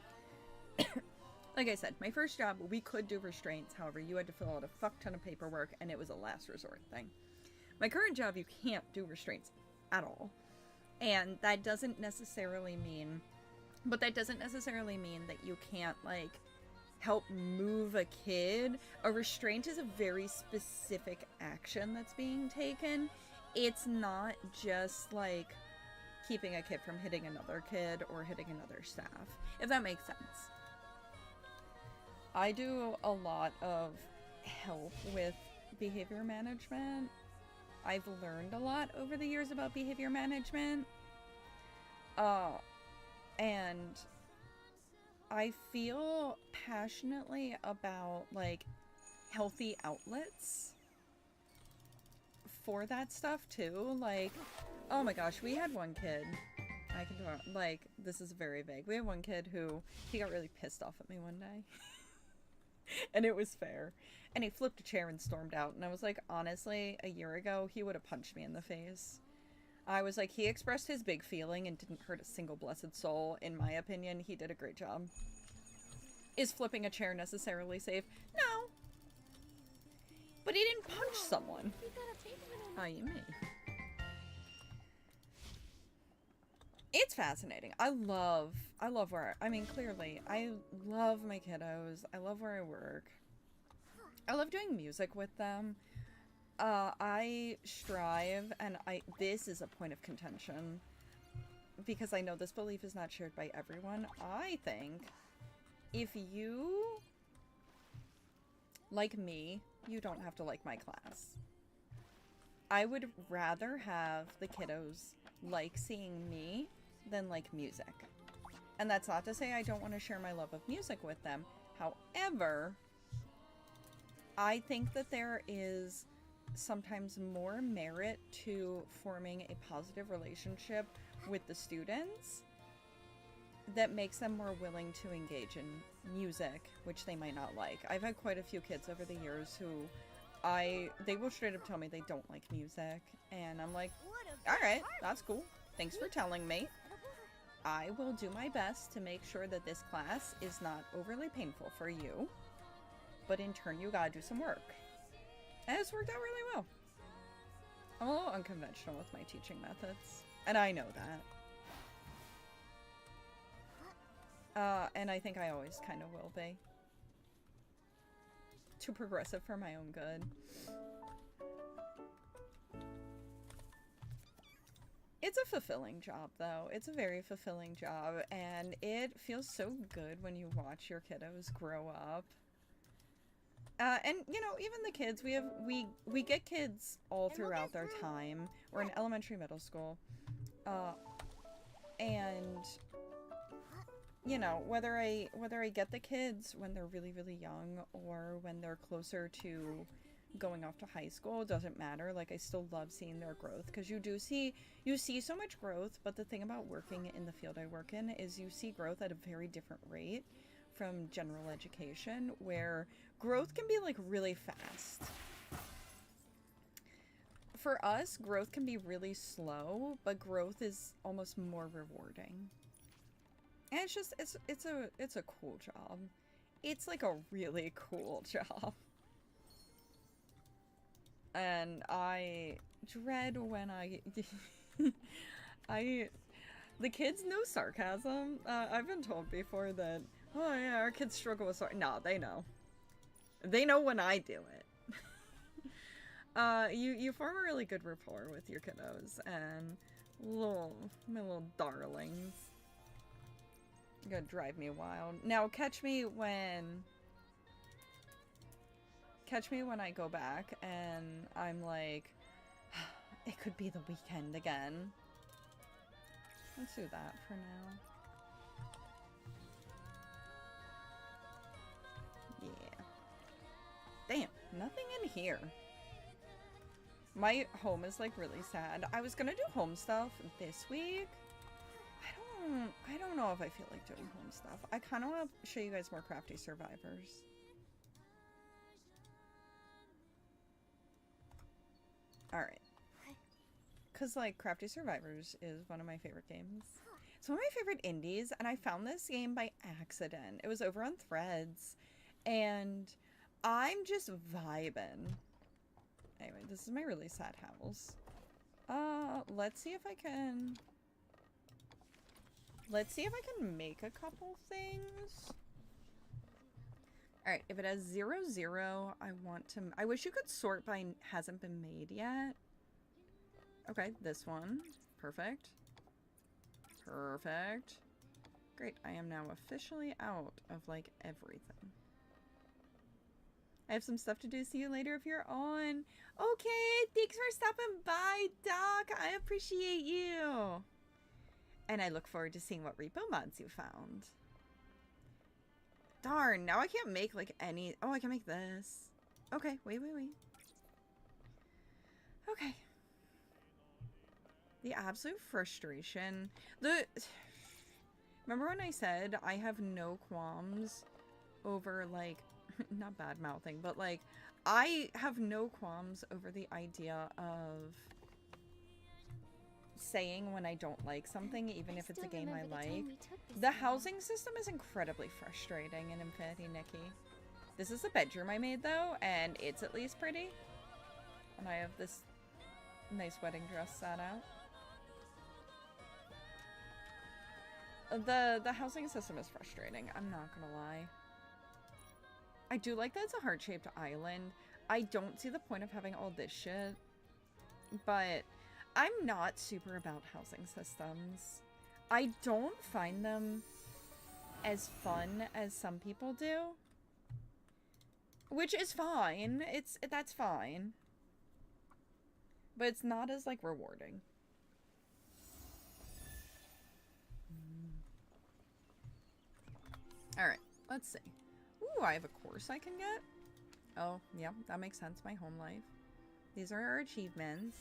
[SPEAKER 1] like I said, my first job, we could do restraints. However, you had to fill out a fuck ton of paperwork, and it was a last resort thing. My current job, you can't do restraints at all. And that doesn't necessarily mean that you can't, like, help move a kid. A restraint is a very specific action that's being taken. It's not just, like, keeping a kid from hitting another kid or hitting another staff, if that makes sense. I do a lot of help with behavior management. I've learned a lot over the years about behavior management. And I feel passionately about, like, healthy outlets for that stuff, too. Like, oh my gosh, we had one kid, I can talk, like, this is very vague. We had one kid who, he got really pissed off at me one day. And it was fair. And he flipped a chair and stormed out. And I was like, honestly, a year ago, he would have punched me in the face. I was like, he expressed his big feeling and didn't hurt a single blessed soul. In my opinion, he did a great job. Is flipping a chair necessarily safe? No. But he didn't punch someone. You may. It's fascinating. I love where, I mean, clearly, I love my kiddos. I love where I work. I love doing music with them. I strive, and this is a point of contention, because I know this belief is not shared by everyone. I think if you like me, you don't have to like my class. I would rather have the kiddos like seeing me than like music. And that's not to say I don't want to share my love of music with them. However, I think that there is sometimes more merit to forming a positive relationship with the students that makes them more willing to engage in music, which they might not like. I've had quite a few kids over the years who they will straight up tell me they don't like music, and I'm like, alright, that's cool. Thanks for telling me. I will do my best to make sure that this class is not overly painful for you, but in turn you gotta do some work. And it's worked out really well. I'm a little unconventional with my teaching methods, and I know that. And I think I always kind of will be. Too progressive for my own good. It's a fulfilling job, though. It's a very fulfilling job, and it feels so good when you watch your kiddos grow up. And, you know, even the kids, we get kids all throughout their time. We're in elementary, middle school. And, you know, whether I get the kids when they're really, really young or when they're closer to going off to high school, doesn't matter. Like, I still love seeing their growth, because you see so much growth. But the thing about working in the field I work in is you see growth at a very different rate from general education, where growth can be like really fast. For us, growth can be really slow, but growth is almost more rewarding. And it's just, it's a cool job. It's like a really cool job. And I dread when the kids know sarcasm. I've been told before that, oh yeah, our kids struggle with sarcasm. No, they know. They know when I do it. You form a really good rapport with your kiddos, and my little darlings. You're gonna drive me wild. Now catch me when I go back and I'm like, it could be the weekend again. Let's do that for now. Yeah. Damn, nothing in here. My home is like really sad. I was gonna do home stuff this week. I don't know if I feel like doing home stuff. I kind of want to show you guys more Crafty Survivors. Alright. Because, like, Crafty Survivors is one of my favorite games. It's one of my favorite indies, and I found this game by accident. It was over on Threads, and I'm just vibing. Anyway, this is my really sad house. Let's see if I can make a couple things. Alright, if it has 0, 0, I wish you could sort by hasn't been made yet. Okay, this one. Perfect. Perfect. Great, I am now officially out of, like, everything. I have some stuff to do. See you later if you're on. Okay, thanks for stopping by, Doc. I appreciate you. And I look forward to seeing what repo mods you found. Darn, now I can't make, like, any... Oh, I can make this. Okay, wait. Okay. The absolute frustration. Remember when I said I have no qualms over, like... not bad-mouthing, but, like, I have no qualms over the idea of saying when I don't like something, even if it's a game I like. The housing system is incredibly frustrating in Infinity Nikki. This is a bedroom I made, though, and it's at least pretty. And I have this nice wedding dress set out. The housing system is frustrating. I'm not gonna lie. I do like that it's a heart-shaped island. I don't see the point of having all this shit, but I'm not super about housing systems. I don't find them as fun as some people do, which is fine. That's fine, but it's not as like rewarding. All right, let's see. Ooh, I have a course I can get. Oh, yeah, that makes sense. My home life. These are our achievements.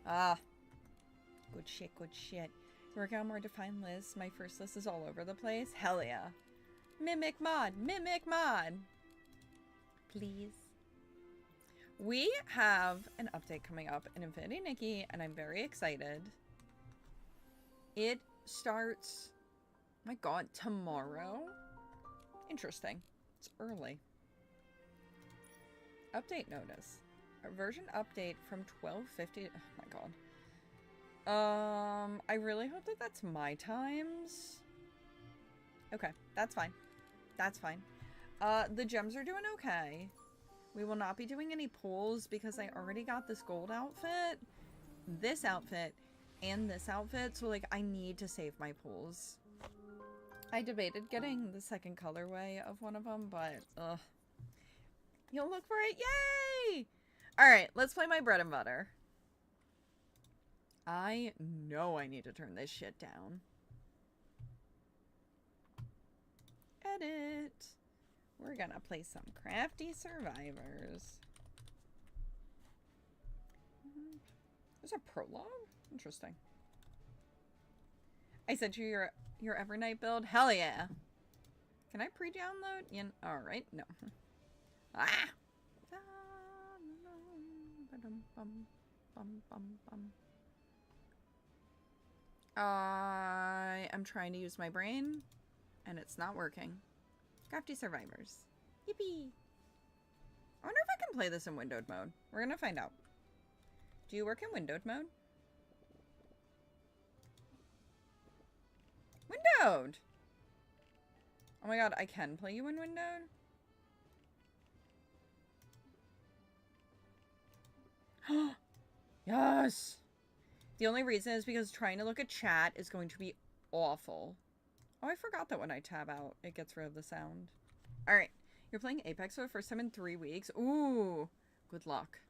[SPEAKER 1] Ah, good shit, good shit. Work out more defined lists. My first list is all over the place. Hell yeah. Mimic mod, mimic mod. Please. We have an update coming up in Infinity Nikki, and I'm very excited. It starts, my god, tomorrow? Interesting. It's early. Update notice. A version update from 1250. Oh my god. I really hope that that's my times. Okay, that's fine. That's fine. The gems are doing okay. We will not be doing any pulls because I already got this gold outfit, this outfit, and this outfit. So, like, I need to save my pulls. I debated getting the second colorway of one of them, but, ugh. You'll look for it. Yay! Alright, let's play my bread and butter. I know I need to turn this shit down. Edit. We're gonna play some Crafty Survivors. There's a prologue? Interesting. I sent you your Evernight build? Hell yeah. Can I pre-download? Yeah, alright, no. Ah! I am trying to use my brain, and it's not working. Crafty Survivors. Yippee! I wonder if I can play this in windowed mode. We're gonna find out. Do you work in windowed mode? Windowed! Oh my god, I can play you in windowed? Yes! The only reason is because trying to look at chat is going to be awful. Oh, I forgot that when I tab out, it gets rid of the sound. Alright, you're playing Apex for the first time in 3 weeks. Ooh, good luck.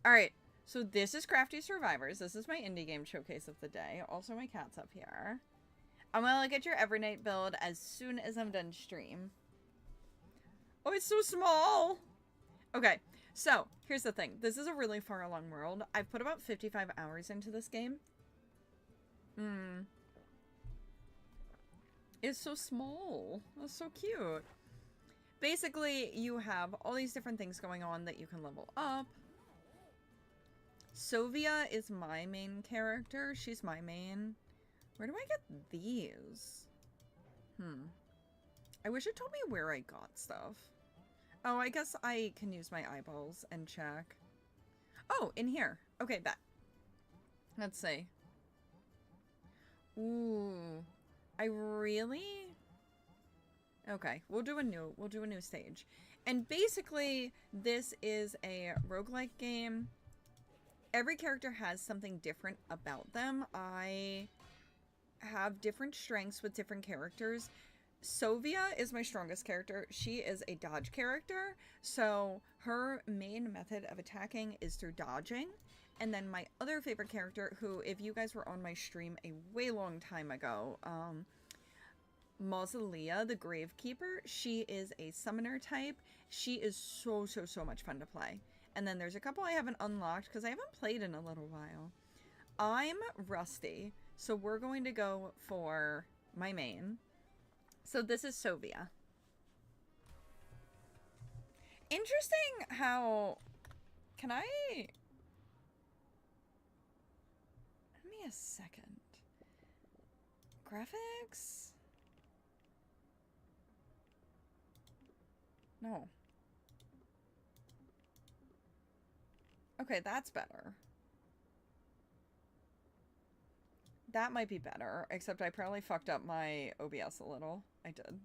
[SPEAKER 1] Alright, so this is Crafty Survivors. This is my indie game showcase of the day. Also, my cat's up here. I'm gonna look at your Evernight build as soon as I'm done stream. Oh, it's so small! Okay, so, here's the thing. This is a really far along world. I've put about 55 hours into this game. It's so small. That's so cute. Basically, you have all these different things going on that you can level up. Sovia is my main character. She's my main. Where do I get these? I wish it told me where I got stuff. Oh, I guess I can use my eyeballs and check. Oh, in here. Okay, bet. Let's see. Ooh. I really... Okay, we'll do a new stage. And basically, this is a roguelike game. Every character has something different about them. I have different strengths with different characters. Sovia is my strongest character. She is a dodge character, so her main method of attacking is through dodging. And then my other favorite character, who, if you guys were on my stream a way long time ago, Mausolea, the Gravekeeper, she is a summoner type. She is so much fun to play. And then there's a couple I haven't unlocked because I haven't played in a little while. I'm rusty, so we're going to go for my main. So this is Sovia. Interesting how... Can I... Give me a second. Graphics? No. Okay, that's better. that might be better, except I probably fucked up my OBS a little. I did.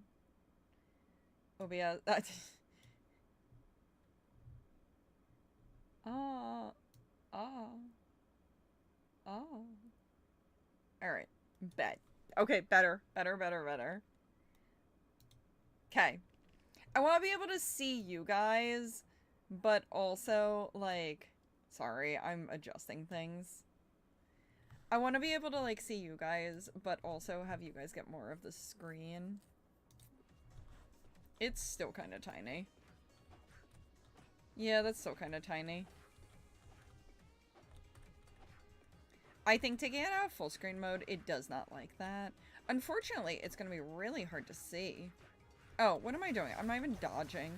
[SPEAKER 1] OBS... Oh. Alright. Bet. Okay, better. Better. Okay. I want to be able to see you guys, but also, like... Sorry, I'm adjusting things. I want to be able to, like, see you guys, but also have you guys get more of the screen. It's still kind of tiny. Yeah, that's still kind of tiny. I think taking it out of full screen mode, it does not like that. Unfortunately, it's going to be really hard to see. Oh, what am I doing? I'm not even dodging.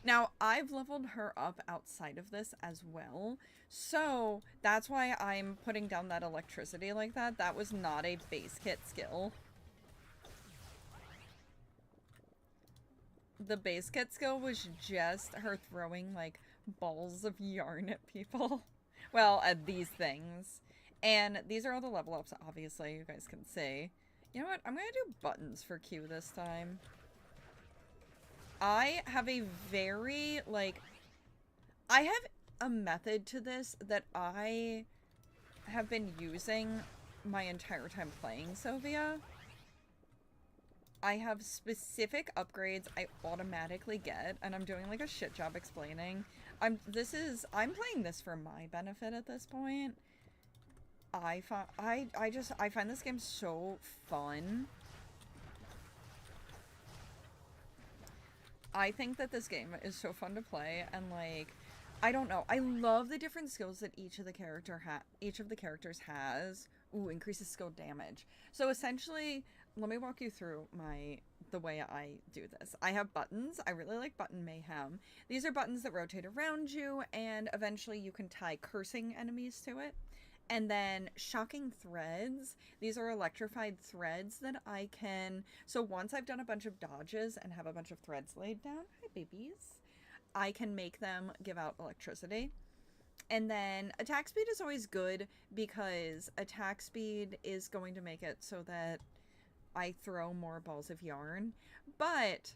[SPEAKER 1] Now, I've leveled her up outside of this as well, so that's why I'm putting down that electricity like that. That was not a base kit skill. The base kit skill was just her throwing, like, balls of yarn at people. Well, at these things. And these are all the level ups, obviously, you guys can see. You know what? I'm gonna do buttons for Q this time. I have a very, like... I have a method to this that I have been using my entire time playing Sylvia. I have specific upgrades I automatically get, and I'm doing like a shit job explaining. I'm playing this for my benefit at this point. I find this game so fun. I think that this game is so fun to play, and like, I don't know. I love the different skills that each of the characters has. Ooh, increases skill damage. So essentially, let me walk you through the way I do this. I have buttons. I really like Button Mayhem. These are buttons that rotate around you, and eventually you can tie cursing enemies to it. And then Shocking Threads. These are electrified threads that I can... So once I've done a bunch of dodges and have a bunch of threads laid down, hi babies, I can make them give out electricity. And then attack speed is always good because attack speed is going to make it so that I throw more balls of yarn. But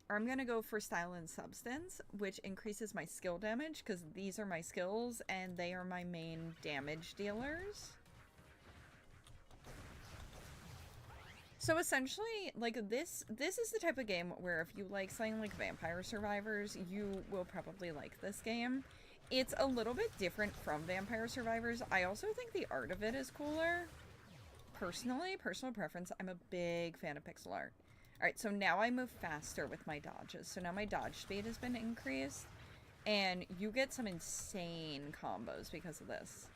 [SPEAKER 1] I'm going to go for Style and Substance, which increases my skill damage because these are my skills and they are my main damage dealers. So essentially, like, this is the type of game where if you like something like Vampire Survivors, you will probably like this game. It's a little bit different from Vampire Survivors. I also think the art of it is cooler. Personally, personal preference, I'm a big fan of pixel art. Alright, so now I move faster with my dodges. So now my dodge speed has been increased. And you get some insane combos because of this.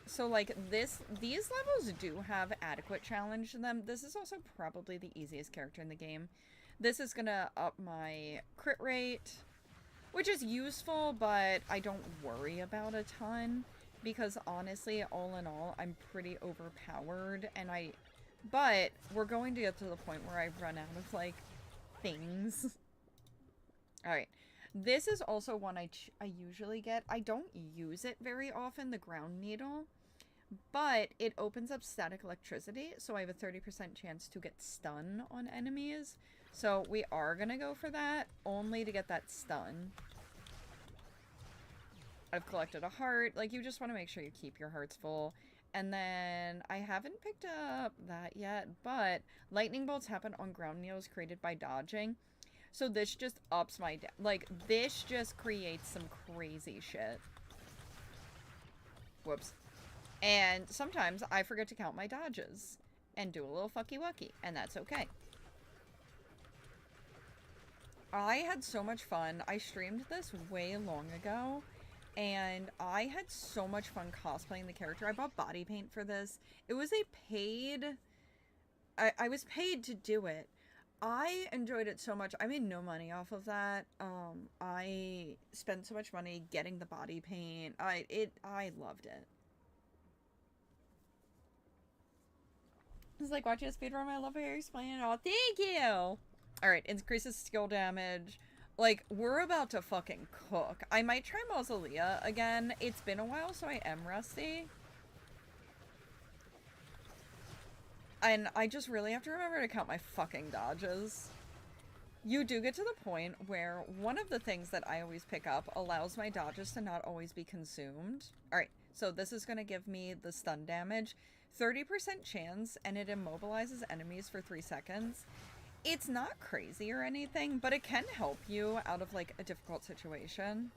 [SPEAKER 1] So, like, these levels do have adequate challenge to them. This is also probably the easiest character in the game. This is gonna up my crit rate, which is useful, but I don't worry about a ton. Because, honestly, all in all, I'm pretty overpowered, and but we're going to get to the point where I run out of, like, things. Alright. This is also one I usually get. I don't use it very often, the ground needle. But it opens up static electricity, so I have a 30% chance to get stun on enemies. So we are going to go for that, only to get that stun. I've collected a heart. Like, you just want to make sure you keep your hearts full. And then I haven't picked up that yet, but lightning bolts happen on ground needles created by dodging. So this just ups my... Like, this just creates some crazy shit. Whoops. And sometimes I forget to count my dodges and do a little fucky-wucky, and that's okay. I had so much fun. I streamed this way long ago, and I had so much fun cosplaying the character. I bought body paint for this. It was a paid... I was paid to do it. I enjoyed it so much. I made no money off of that. I spent so much money getting the body paint. I loved it. It's like watching a speedrun. I love how you're explaining it all. Thank you! Alright, increases skill damage. Like, we're about to fucking cook. I might try Mausolea again. It's been a while, so I am rusty. And I just really have to remember to count my fucking dodges. You do get to the point where one of the things that I always pick up allows my dodges to not always be consumed. Alright, so this is going to give me the stun damage. 30% chance, and it immobilizes enemies for 3 seconds. It's not crazy or anything, but it can help you out of, like, a difficult situation.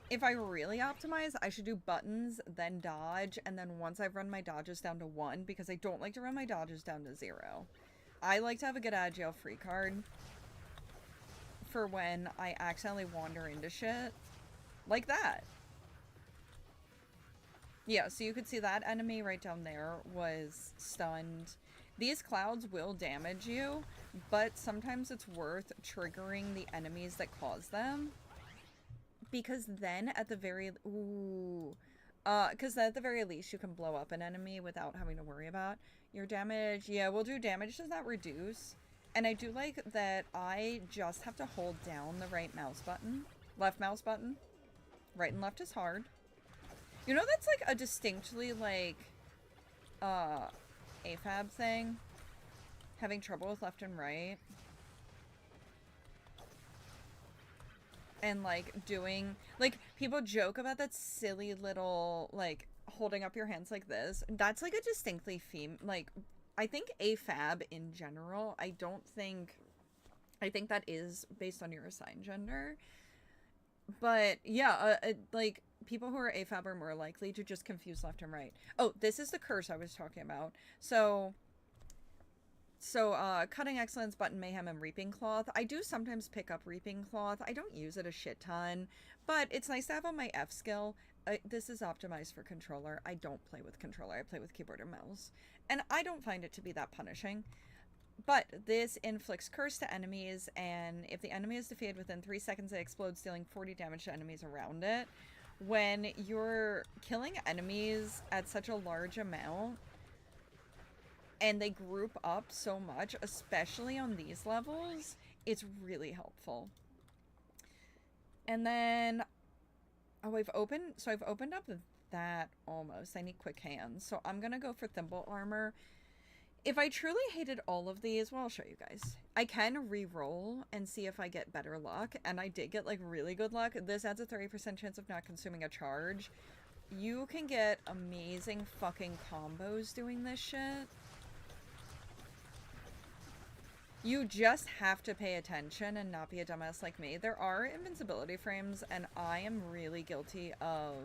[SPEAKER 1] If I really optimize, I should do buttons, then dodge, and then once I've run my dodges down to 1, because I don't like to run my dodges down to 0. I like to have a get out of jail free card for when I accidentally wander into shit. Like that. Yeah, so you could see that enemy right down there was stunned. These clouds will damage you, but sometimes it's worth triggering the enemies that cause them. Because then at the very least you can blow up an enemy without having to worry about your damage. Yeah, we'll do damage does not reduce. And I do like that I just have to hold down the right mouse button. Left mouse button. Right and left is hard. You know that's like a distinctly like AFAB thing? Having trouble with left and right. And, like, doing... Like, people joke about that silly little, like, holding up your hands like this. That's, like, a distinctly like, I think AFAB in general, I think that is based on your assigned gender. But, yeah, like, people who are AFAB are more likely to just confuse left and right. Oh, this is the curse I was talking about. So, Cutting Excellence, Button Mayhem, and Reaping Cloth. I do sometimes pick up Reaping Cloth. I don't use it a shit ton, but it's nice to have on my F skill. This is optimized for controller. I don't play with controller. I play with keyboard and mouse. And I don't find it to be that punishing. But this inflicts curse to enemies, and if the enemy is defeated within 3 seconds, it explodes, dealing 40 damage to enemies around it. When you're killing enemies at such a large amount, and they group up so much, especially on these levels, it's really helpful. And then, I've opened up that almost. I need quick hands. So I'm gonna go for Thimble Armor. If I truly hated all of these, well, I'll show you guys. I can re-roll and see if I get better luck, and I did get, like, really good luck. This adds a 30% chance of not consuming a charge. You can get amazing fucking combos doing this shit. You just have to pay attention and not be a dumbass like me. There are invincibility frames, and I am really guilty of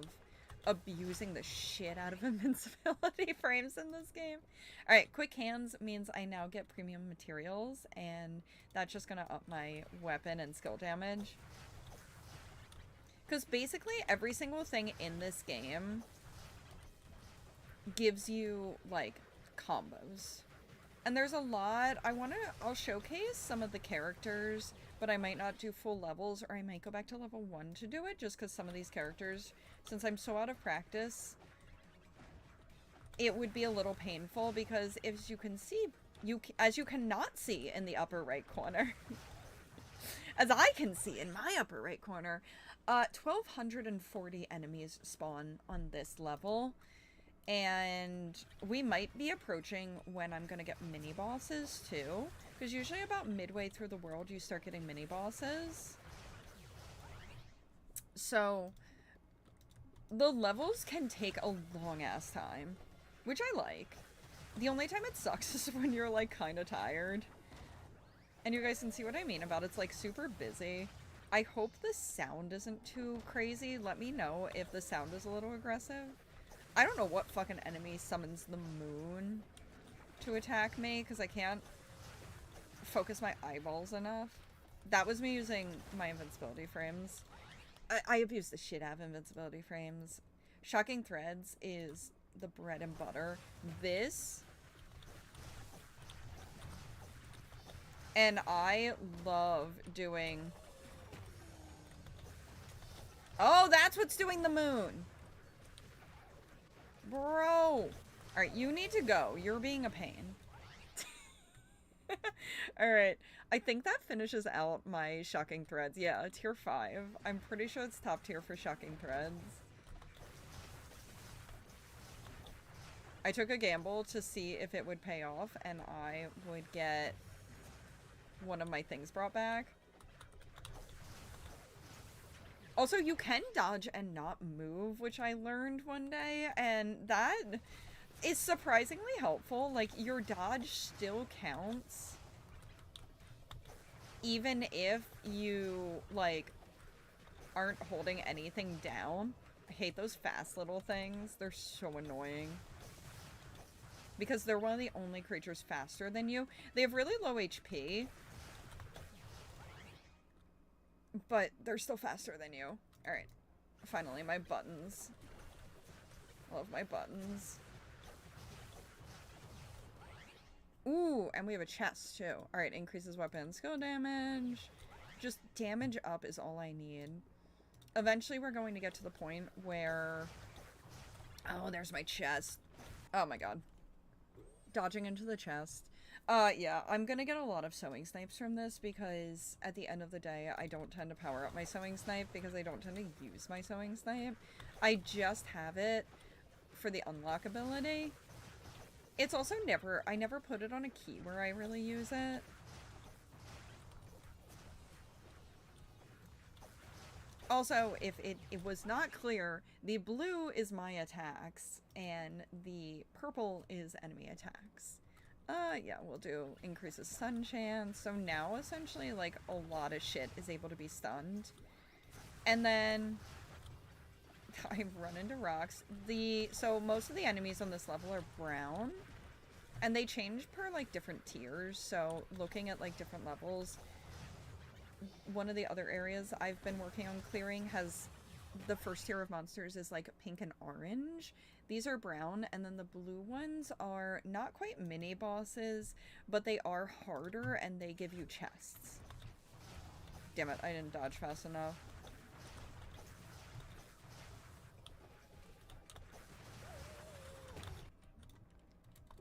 [SPEAKER 1] abusing the shit out of invincibility frames in this game. Alright, quick hands means I now get premium materials, and that's just gonna up my weapon and skill damage. Because basically every single thing in this game gives you, like, combos. And there's a lot. I'll showcase some of the characters, but I might not do full levels, or I might go back to level 1 to do it, just because some of these characters, since I'm so out of practice, it would be a little painful, because as you can see, as you cannot see in the upper right corner, as I can see in my upper right corner, 1,240 enemies spawn on this level. And we might be approaching when I'm gonna get mini bosses too, because usually about midway through the world you start getting mini bosses. So the levels can take a long ass time, which I like. The only time it sucks is when you're, like, kind of tired. And you guys can see what I mean about it's, like, super busy. I hope the sound isn't too crazy. Let me know if the sound is a little aggressive. I don't know what fucking enemy summons the moon to attack me, because I can't focus my eyeballs enough. That was me using my invincibility frames. I abuse the shit out of invincibility frames. Shocking Threads is the bread and butter. This... And I love doing... Oh, that's what's doing the moon! Bro! Alright, you need to go. You're being a pain. Alright, I think that finishes out my shocking threads. Yeah, tier 5. I'm pretty sure it's top tier for shocking threads. I took a gamble to see if it would pay off and I would get one of my things brought back. Also, you can dodge and not move, which I learned one day, and that is surprisingly helpful. Like, your dodge still counts, even if you, like, aren't holding anything down. I hate those fast little things. They're so annoying. Because they're one of the only creatures faster than you. They have really low HP, but they're still faster than you. Alright. Finally, my buttons. Love my buttons. Ooh, and we have a chest, too. Alright, increases weapon skill damage. Just damage up is all I need. Eventually, we're going to get to the point where... Oh, there's my chest. Oh my god. Dodging into the chest. Yeah, I'm gonna get a lot of sewing snipes from this because at the end of the day, I don't tend to power up my sewing snipe because I don't tend to use my sewing snipe. I just have it for the unlock ability. It's also I never put it on a key where I really use it. Also, if it was not clear, the blue is my attacks and the purple is enemy attacks. Yeah, we'll do increases stun chance. So now, essentially, like, a lot of shit is able to be stunned. And then I run into rocks. So most of the enemies on this level are brown. And they change per, like, different tiers. So looking at, like, different levels, one of the other areas I've been working on clearing has... The first tier of monsters is, like, pink and orange. These are brown, and then the blue ones are not quite mini bosses, but they are harder, and they give you chests. Damn it, I didn't dodge fast enough.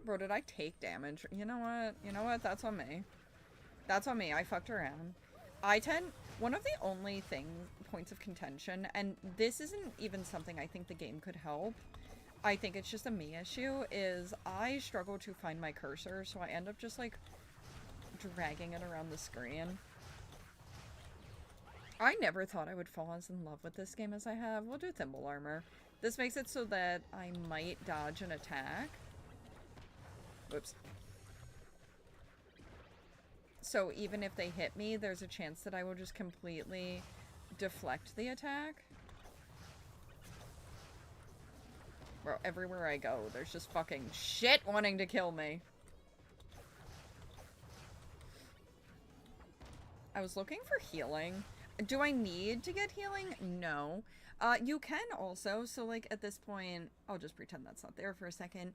[SPEAKER 1] Bro, did I take damage? You know what? You know what? That's on me. That's on me. I fucked around. One of the only points of contention, and this isn't even something I think the game could help, I think it's just a me issue, is I struggle to find my cursor, so I end up just, like, dragging it around the screen. I never thought I would fall as in love with this game as I have. We'll do Thimble Armor. This makes it so that I might dodge an attack. Whoops. So even if they hit me, there's a chance that I will just completely deflect the attack. Bro, everywhere I go, there's just fucking shit wanting to kill me. I was looking for healing. Do I need to get healing? No. You can also, so like at this point, I'll just pretend that's not there for a second.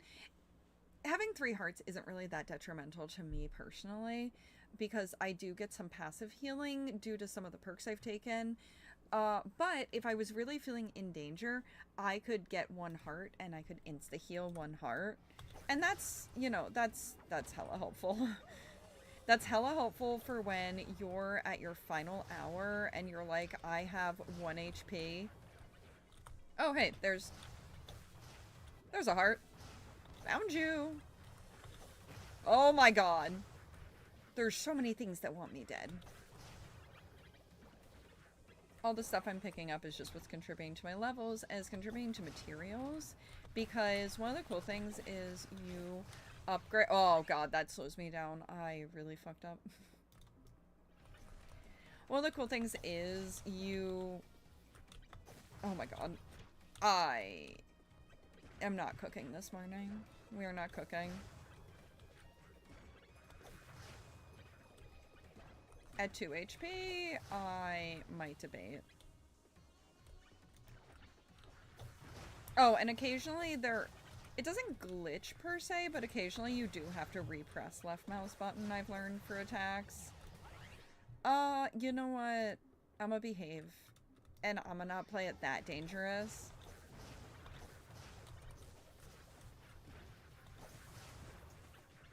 [SPEAKER 1] Having 3 hearts isn't really that detrimental to me personally, because I do get some passive healing due to some of the perks I've taken. But if I was really feeling in danger, I could get 1 heart and I could insta-heal 1 heart. And that's, you know, that's hella helpful. That's hella helpful for when you're at your final hour and you're like, I have 1 HP. Oh, hey, there's a heart. Found you. Oh my god. There's so many things that want me dead. All the stuff I'm picking up is just what's contributing to my levels, as contributing to materials, because one of the cool things is you upgrade... Oh god, that slows me down. I really fucked up. One of the cool things is you... Oh my god. I am not cooking this morning. We are not cooking. At 2 HP, I might debate. Oh, and occasionally it doesn't glitch per se, but occasionally you do have to repress left mouse button, I've learned, for attacks. You know what? I'ma behave. And I'ma not play it that dangerous.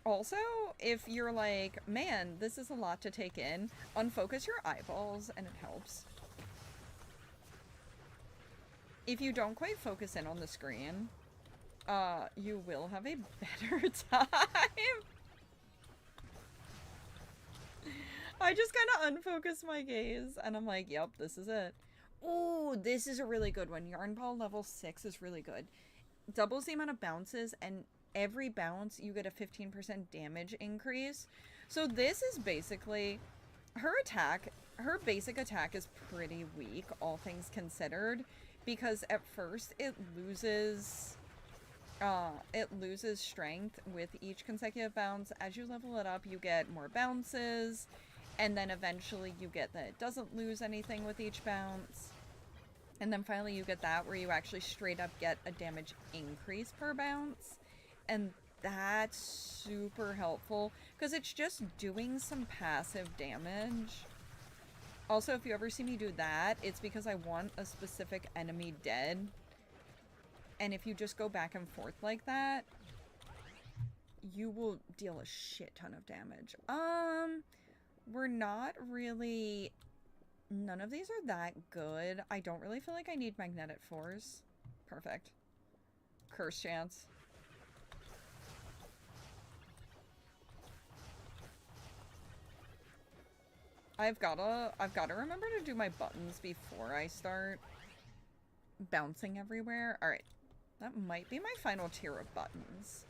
[SPEAKER 1] Also, if you're like, man, this is a lot to take in, unfocus your eyeballs and it helps. If you don't quite focus in on the screen, you will have a better time. I just kind of unfocus my gaze and I'm like, yep, this is it. Ooh, this is a really good one. Yarn Ball level 6 is really good. Doubles the amount of bounces, and every bounce you get a 15% damage increase. So this is basically her attack. Her basic attack is pretty weak, all things considered, because at first it loses strength with each consecutive bounce. As you level it up, you get more bounces, and then eventually you get that it doesn't lose anything with each bounce. And then finally you get that where you actually straight up get a damage increase per bounce. And that's super helpful because it's just doing some passive damage. Also, if you ever see me do that, it's because I want a specific enemy dead. And if you just go back and forth like that, you will deal a shit ton of damage. We're not really... None of these are that good. I don't really feel like I need Magnetic Force. Perfect. Curse Chance. I've gotta remember to do my buttons before I start bouncing everywhere. Alright. That might be my final tier of buttons.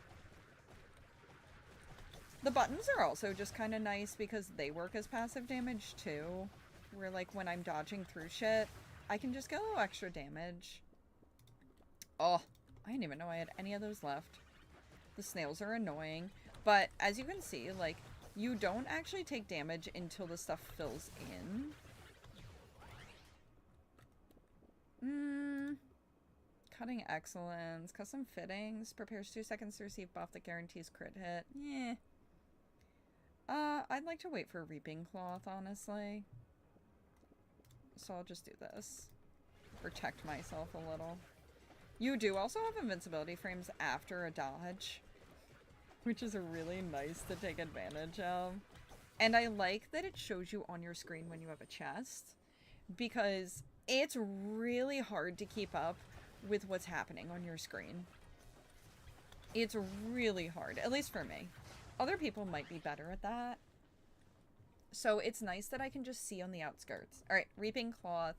[SPEAKER 1] The buttons are also just kind of nice because they work as passive damage too. Where, like, when I'm dodging through shit, I can just get a little extra damage. Oh, I didn't even know I had any of those left. The snails are annoying. But, as you can see, like, you don't actually take damage until the stuff fills in. Cutting Excellence. Custom Fittings. Prepares 2 seconds to receive buff that guarantees crit hit. Yeah. I'd like to wait for Reaping Cloth, honestly. So I'll just do this. Protect myself a little. You do also have invincibility frames after a dodge, which is really nice to take advantage of. And I like that it shows you on your screen when you have a chest, because it's really hard to keep up with what's happening on your screen. It's really hard, at least for me. Other people might be better at that. So it's nice that I can just see on the outskirts. Alright, Reaping Cloth.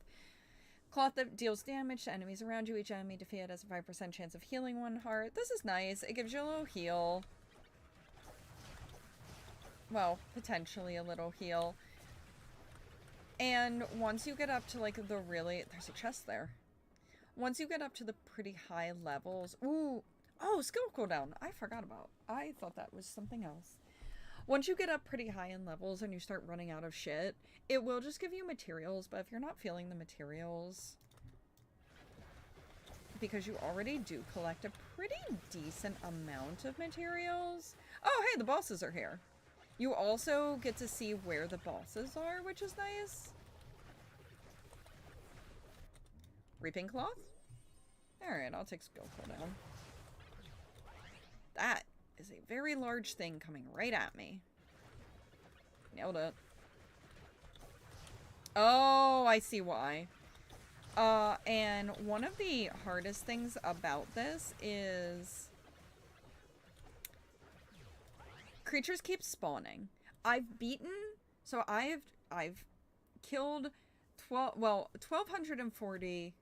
[SPEAKER 1] Cloth that deals damage to enemies around you. Each enemy defeated has a 5% chance of healing 1 heart. This is nice. It gives you a little heal. Well, potentially a little heal. And once you get up to, like, the really... There's a chest there. Once you get up to the pretty high levels... Ooh! Oh, skill cooldown! I forgot about. I thought that was something else. Once you get up pretty high in levels and you start running out of shit, it will just give you materials, but if you're not feeling the materials, because you already do collect a pretty decent amount of materials. Oh, hey, the bosses are here. You also get to see where the bosses are, which is nice. Reaping Cloth? Alright, I'll take skill cooldown. That is a very large thing coming right at me. Nailed it. Oh, I see why. And one of the hardest things about this is creatures keep spawning. I've killed 1240.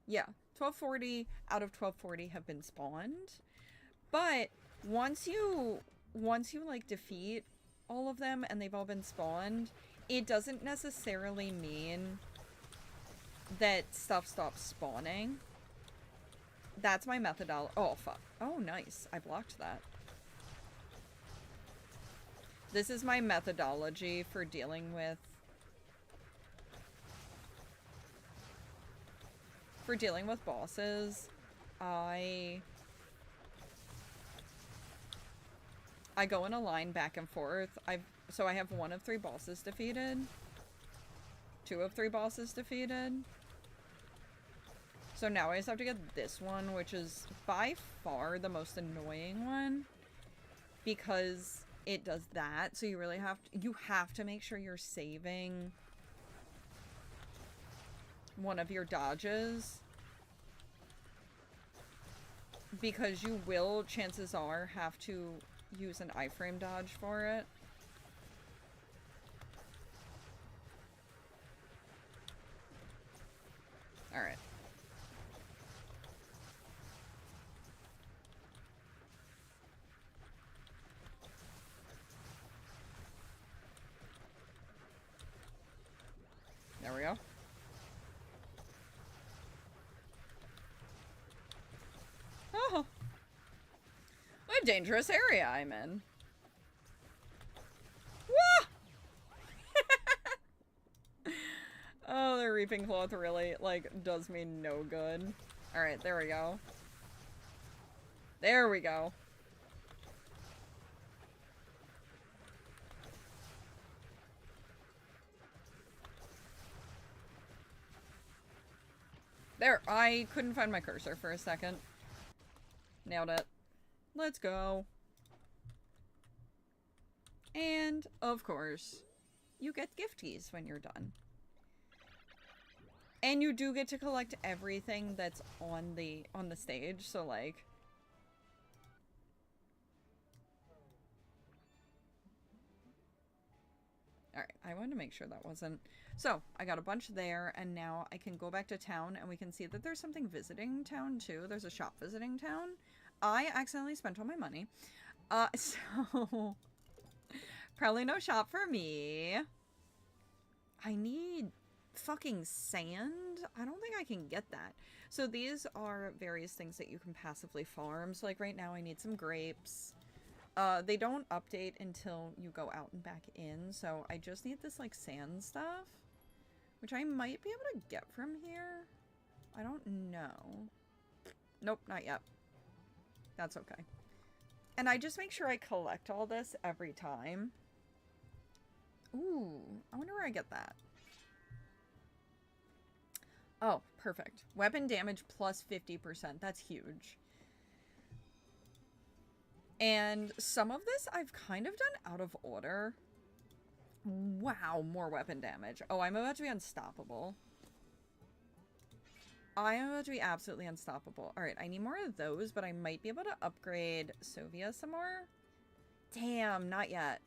[SPEAKER 1] Yeah, 1240 out of 1240 have been spawned. But once you like defeat all of them and they've all been spawned, it doesn't necessarily mean that stuff stops spawning. That's my methodology. Oh, fuck. Oh, nice. I blocked that. This is my methodology for dealing with bosses. I go in a line back and forth. So I have 1 of 3 bosses defeated. 2 of 3 bosses defeated. So now I just have to get this one, which is by far the most annoying one. because it does that. So you really have to make sure you're saving one of your dodges, because you will, chances are, have to use an iframe dodge for it. Alright. There we go. Oh. What a dangerous area I'm in. Whoa! Oh, the reaping cloth really, like, does me no good. Alright, there we go. There we go. There, I couldn't find my cursor for a second. Nailed it. Let's go. And, of course, you get gifties when you're done. And you do get to collect everything that's on the stage, so like... Alright, I wanted to make sure that wasn't... So, I got a bunch there, and now I can go back to town, and we can see that there's something visiting town, too. There's a shop visiting town. I accidentally spent all my money. So... Probably no shop for me. I need fucking sand? I don't think I can get that. So these are various things that you can passively farm. So like right now I need some grapes. They don't update until you go out and back in. So I just need this like sand stuff, which I might be able to get from here. I don't know. Nope, not yet. That's okay. And I just make sure I collect all this every time. Ooh, I wonder where I get that. Oh, perfect. Weapon damage plus 50%. That's huge. And some of this I've kind of done out of order. Wow, more weapon damage. Oh, I'm about to be unstoppable. I am about to be absolutely unstoppable. Alright, I need more of those, but I might be able to upgrade Sovia some more. Damn, not yet.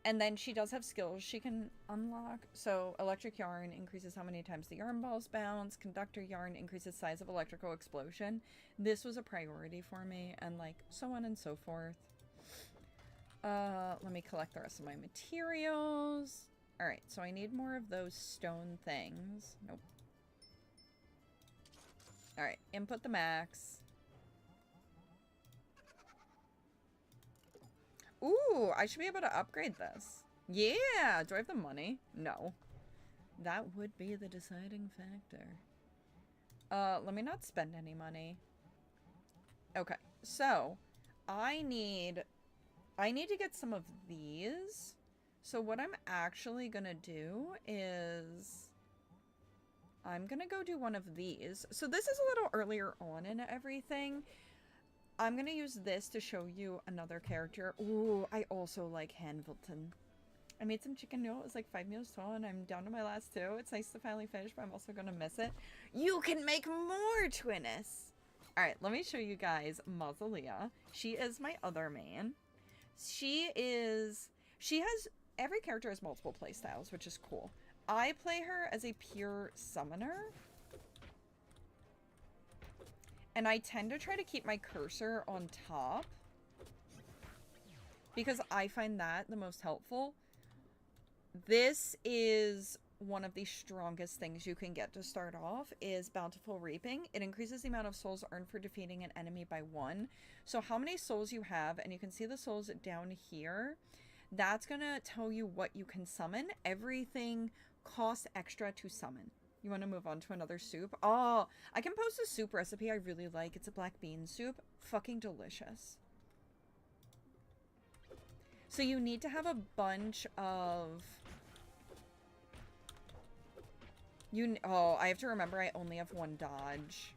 [SPEAKER 1] And then she does have skills she can unlock. So, electric yarn increases how many times the yarn balls bounce. Conductor yarn increases size of electrical explosion. This was a priority for me, and like, so on and so forth. Let me collect the rest of my materials. Alright, so I need more of those stone things. Nope. Alright, input the max. Ooh, I should be able to upgrade this. Yeah! Do I have the money? No. That would be the deciding factor. Let me not spend any money. Okay, so I need to get some of these. So what I'm actually gonna do is I'm gonna go do one of these. So this is a little earlier on in everything. I'm going to use this to show you another character. Ooh, I also like Hanvilton. I made some chicken noodle. It was like 5 meals tall, and I'm down to my last 2. It's nice to finally finish, but I'm also going to miss it. You can make more, Twinnis! Alright, let me show you guys Mausolea. She is my other main. Every character has multiple playstyles, which is cool. I play her as a pure summoner. And I tend to try to keep my cursor on top, because I find that the most helpful. This is one of the strongest things you can get to start off, is Bountiful Reaping. It increases the amount of souls earned for defeating an enemy by 1. So how many souls you have, and you can see the souls down here, that's going to tell you what you can summon. Everything costs extra to summon. You want to move on to another soup? Oh, I can post a soup recipe I really like. It's a black bean soup. Fucking delicious. So you need to have a bunch of... Oh, I have to remember I only have 1 dodge.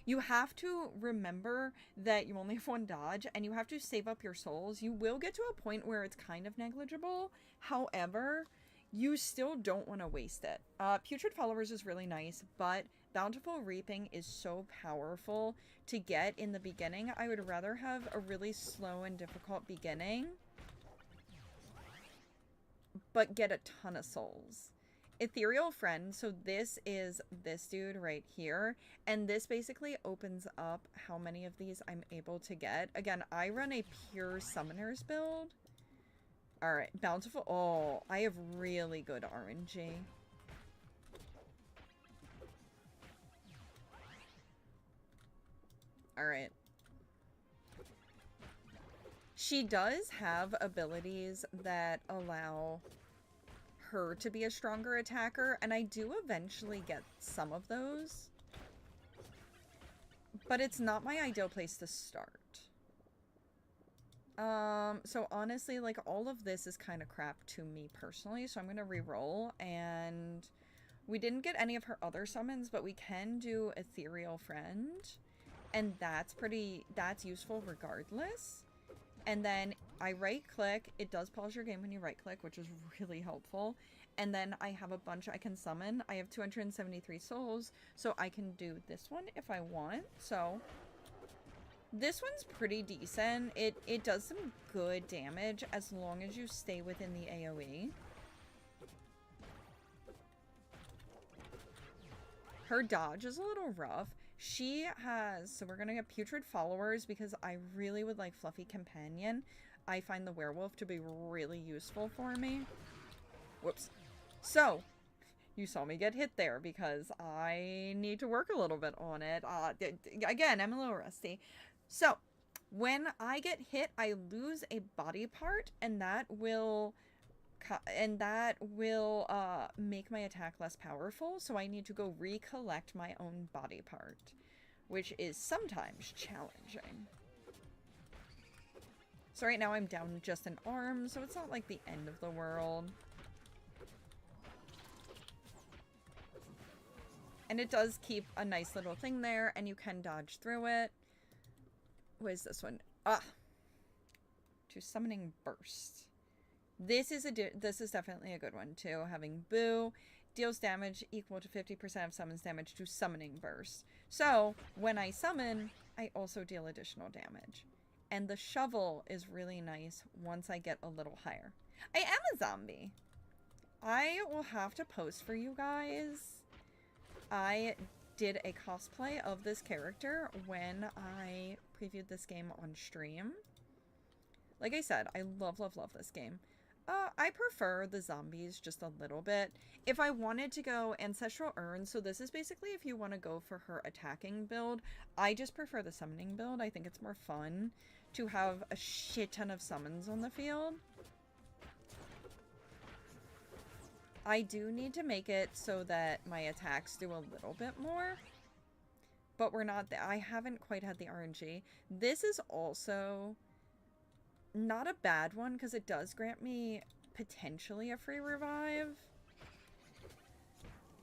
[SPEAKER 1] You have to remember that you only have one dodge, and you have to save up your souls. You will get to a point where it's kind of negligible. However, you still don't want to waste it. Putrid Followers is really nice, but Bountiful Reaping is so powerful to get in the beginning. I would rather have a really slow and difficult beginning, but get a ton of souls. Ethereal Friend, so this is this dude right here, and this basically opens up how many of these I'm able to get. Again, I run a pure summoners build. Alright, Bountiful. Oh, I have really good RNG. Alright. She does have abilities that allow her to be a stronger attacker, and I do eventually get some of those. But it's not my ideal place to start. So honestly, like, all of this is kind of crap to me personally, so I'm gonna re-roll, and we didn't get any of her other summons, but we can do Ethereal Friend, and that's useful regardless. And then I right-click. It does pause your game when you right-click, which is really helpful. And then I have a bunch I can summon. I have 273 souls, so I can do this one if I want. So this one's pretty decent. It does some good damage as long as you stay within the AoE. Her dodge is a little rough. She has, so we're gonna get Putrid Followers because I really would like Fluffy Companion. I find the werewolf to be really useful for me. Whoops. So, you saw me get hit there because I need to work a little bit on it. Again, I'm a little rusty. So, when I get hit, I lose a body part, and that will make my attack less powerful, so I need to go recollect my own body part, which is sometimes challenging. So right now I'm down just an arm, so it's not like the end of the world. And it does keep a nice little thing there, and you can dodge through it. What is this one? To Summoning Burst. This is definitely a good one too. Having Boo deals damage equal to 50% of summons damage to Summoning Burst. So when I summon, I also deal additional damage. And the Shovel is really nice once I get a little higher. I am a zombie. I will have to post for you guys. I did a cosplay of this character when I previewed this game on stream. Like I said, I love, love, love this game. I prefer the zombies just a little bit. If I wanted to go Ancestral Urn, so this is basically if you want to go for her attacking build, I just prefer the summoning build. I think it's more fun to have a shit ton of summons on the field. I do need to make it so that my attacks do a little bit more, but we're not there. I haven't quite had the RNG. This is also not a bad one because it does grant me potentially a free revive.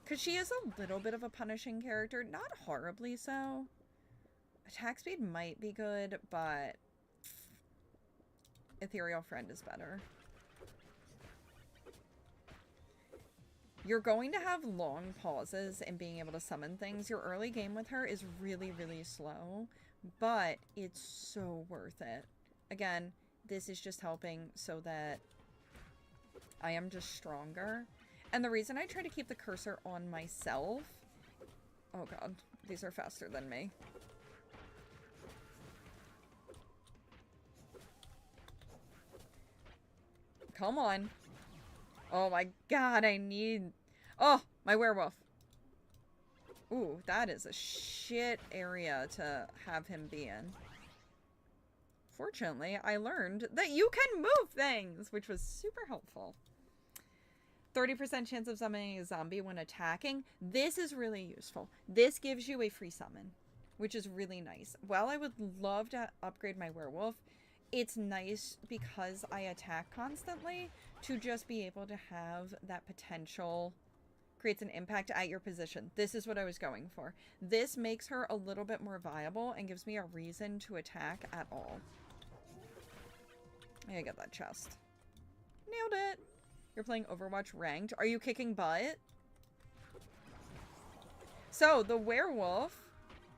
[SPEAKER 1] Because she is a little bit of a punishing character. Not horribly so. Attack speed might be good, but Ethereal Friend is better. You're going to have long pauses in being able to summon things. Your early game with her is really, really slow, but it's so worth it. Again, this is just helping so that I am just stronger. And the reason I try to keep the cursor on myself... Oh god, these are faster than me. Come on. Oh my god, I need... Oh, my werewolf. Ooh, that is a shit area to have him be in. Fortunately, I learned that you can move things, which was super helpful. 30% chance of summoning a zombie when attacking. This is really useful. This gives you a free summon, which is really nice. While I would love to upgrade my werewolf, it's nice because I attack constantly to just be able to have that potential creates an impact at your position. This is what I was going for. This makes her a little bit more viable and gives me a reason to attack at all. I gotta get that chest. Nailed it. You're playing Overwatch ranked. Are you kicking butt? So the werewolf,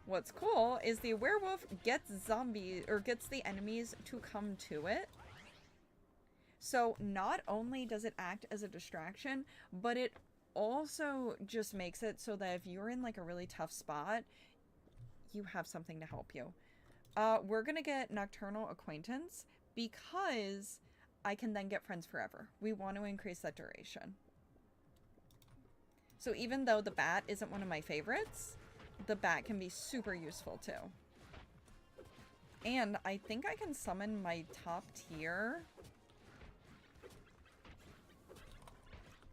[SPEAKER 1] what's cool is the werewolf gets zombies or gets the enemies to come to it. So not only does it act as a distraction, but it also just makes it so that if you're in like a really tough spot, you have something to help you. We're gonna get Nocturnal Acquaintance because I can then get friends forever. We want to increase that duration. So even though the bat isn't one of my favorites, the bat can be super useful too. And I think I can summon my top tier.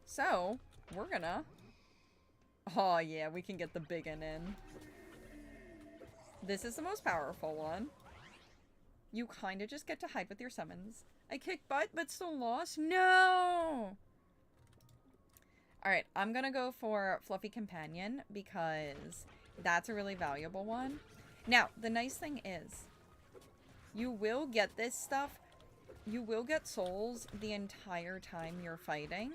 [SPEAKER 1] So we're gonna... Oh yeah, we can get the big one in. This is the most powerful one. You kind of just get to hide with your summons. I kicked butt, but still lost? No! Alright, I'm gonna go for Fluffy Companion because that's a really valuable one. Now, the nice thing is, you will get this stuff, you will get souls the entire time you're fighting.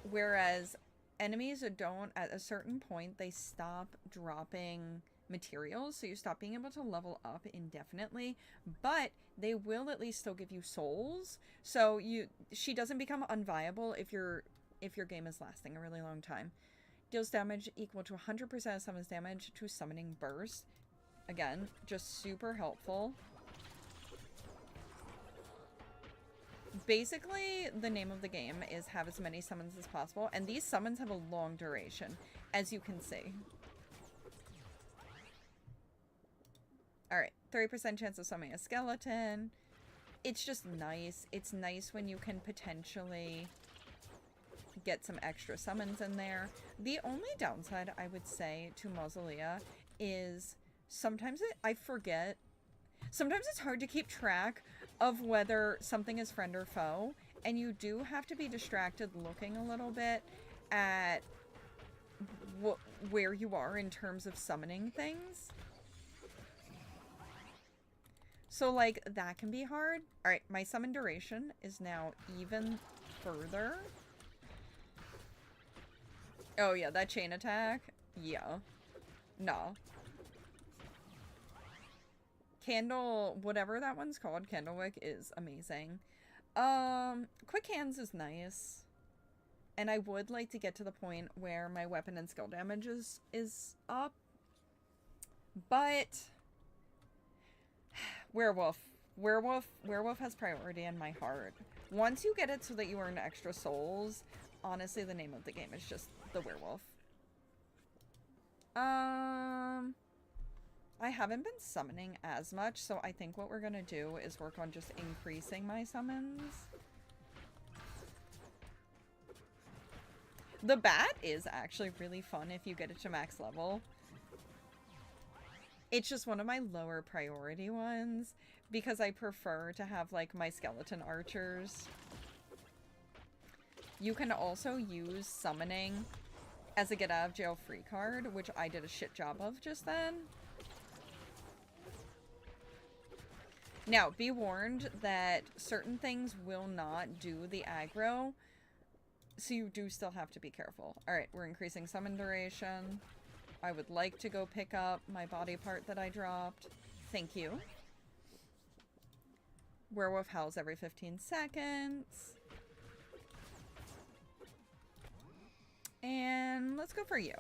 [SPEAKER 1] Whereas enemies don't, at a certain point, they stop dropping materials, so you stop being able to level up indefinitely, but they will at least still give you souls, so she doesn't become unviable if your game is lasting a really long time. Deals damage equal to 100% of summons damage to summoning burst. Again, just super helpful. Basically, the name of the game is have as many summons as possible, and these summons have a long duration, as you can see. Alright, 30% chance of summoning a skeleton. It's just nice. It's nice when you can potentially get some extra summons in there. The only downside, I would say, to Mausolea is sometimes I forget. Sometimes it's hard to keep track of whether something is friend or foe, and you do have to be distracted looking a little bit at where you are in terms of summoning things. So, like, that can be hard. Alright, my summon duration is now even further. Oh, yeah, that chain attack. Yeah. No. Candle, whatever that one's called, Candlewick, is amazing. Quick Hands is nice. And I would like to get to the point where my weapon and skill damage is up. But... Werewolf has priority in my heart. Once you get it so that you earn extra souls, honestly, the name of the game is just the werewolf. I haven't been summoning as much, so I think what we're gonna do is work on just increasing my summons. The bat is actually really fun if you get it to max level. It's just one of my lower priority ones because I prefer to have like my skeleton archers. You can also use summoning as a get out of jail free card, which I did a shit job of just then. Now, be warned that certain things will not do the aggro, so you do still have to be careful. Alright, we're increasing summon duration. I would like to go pick up my body part that I dropped. Thank you. Werewolf howls every 15 seconds. And let's go for you.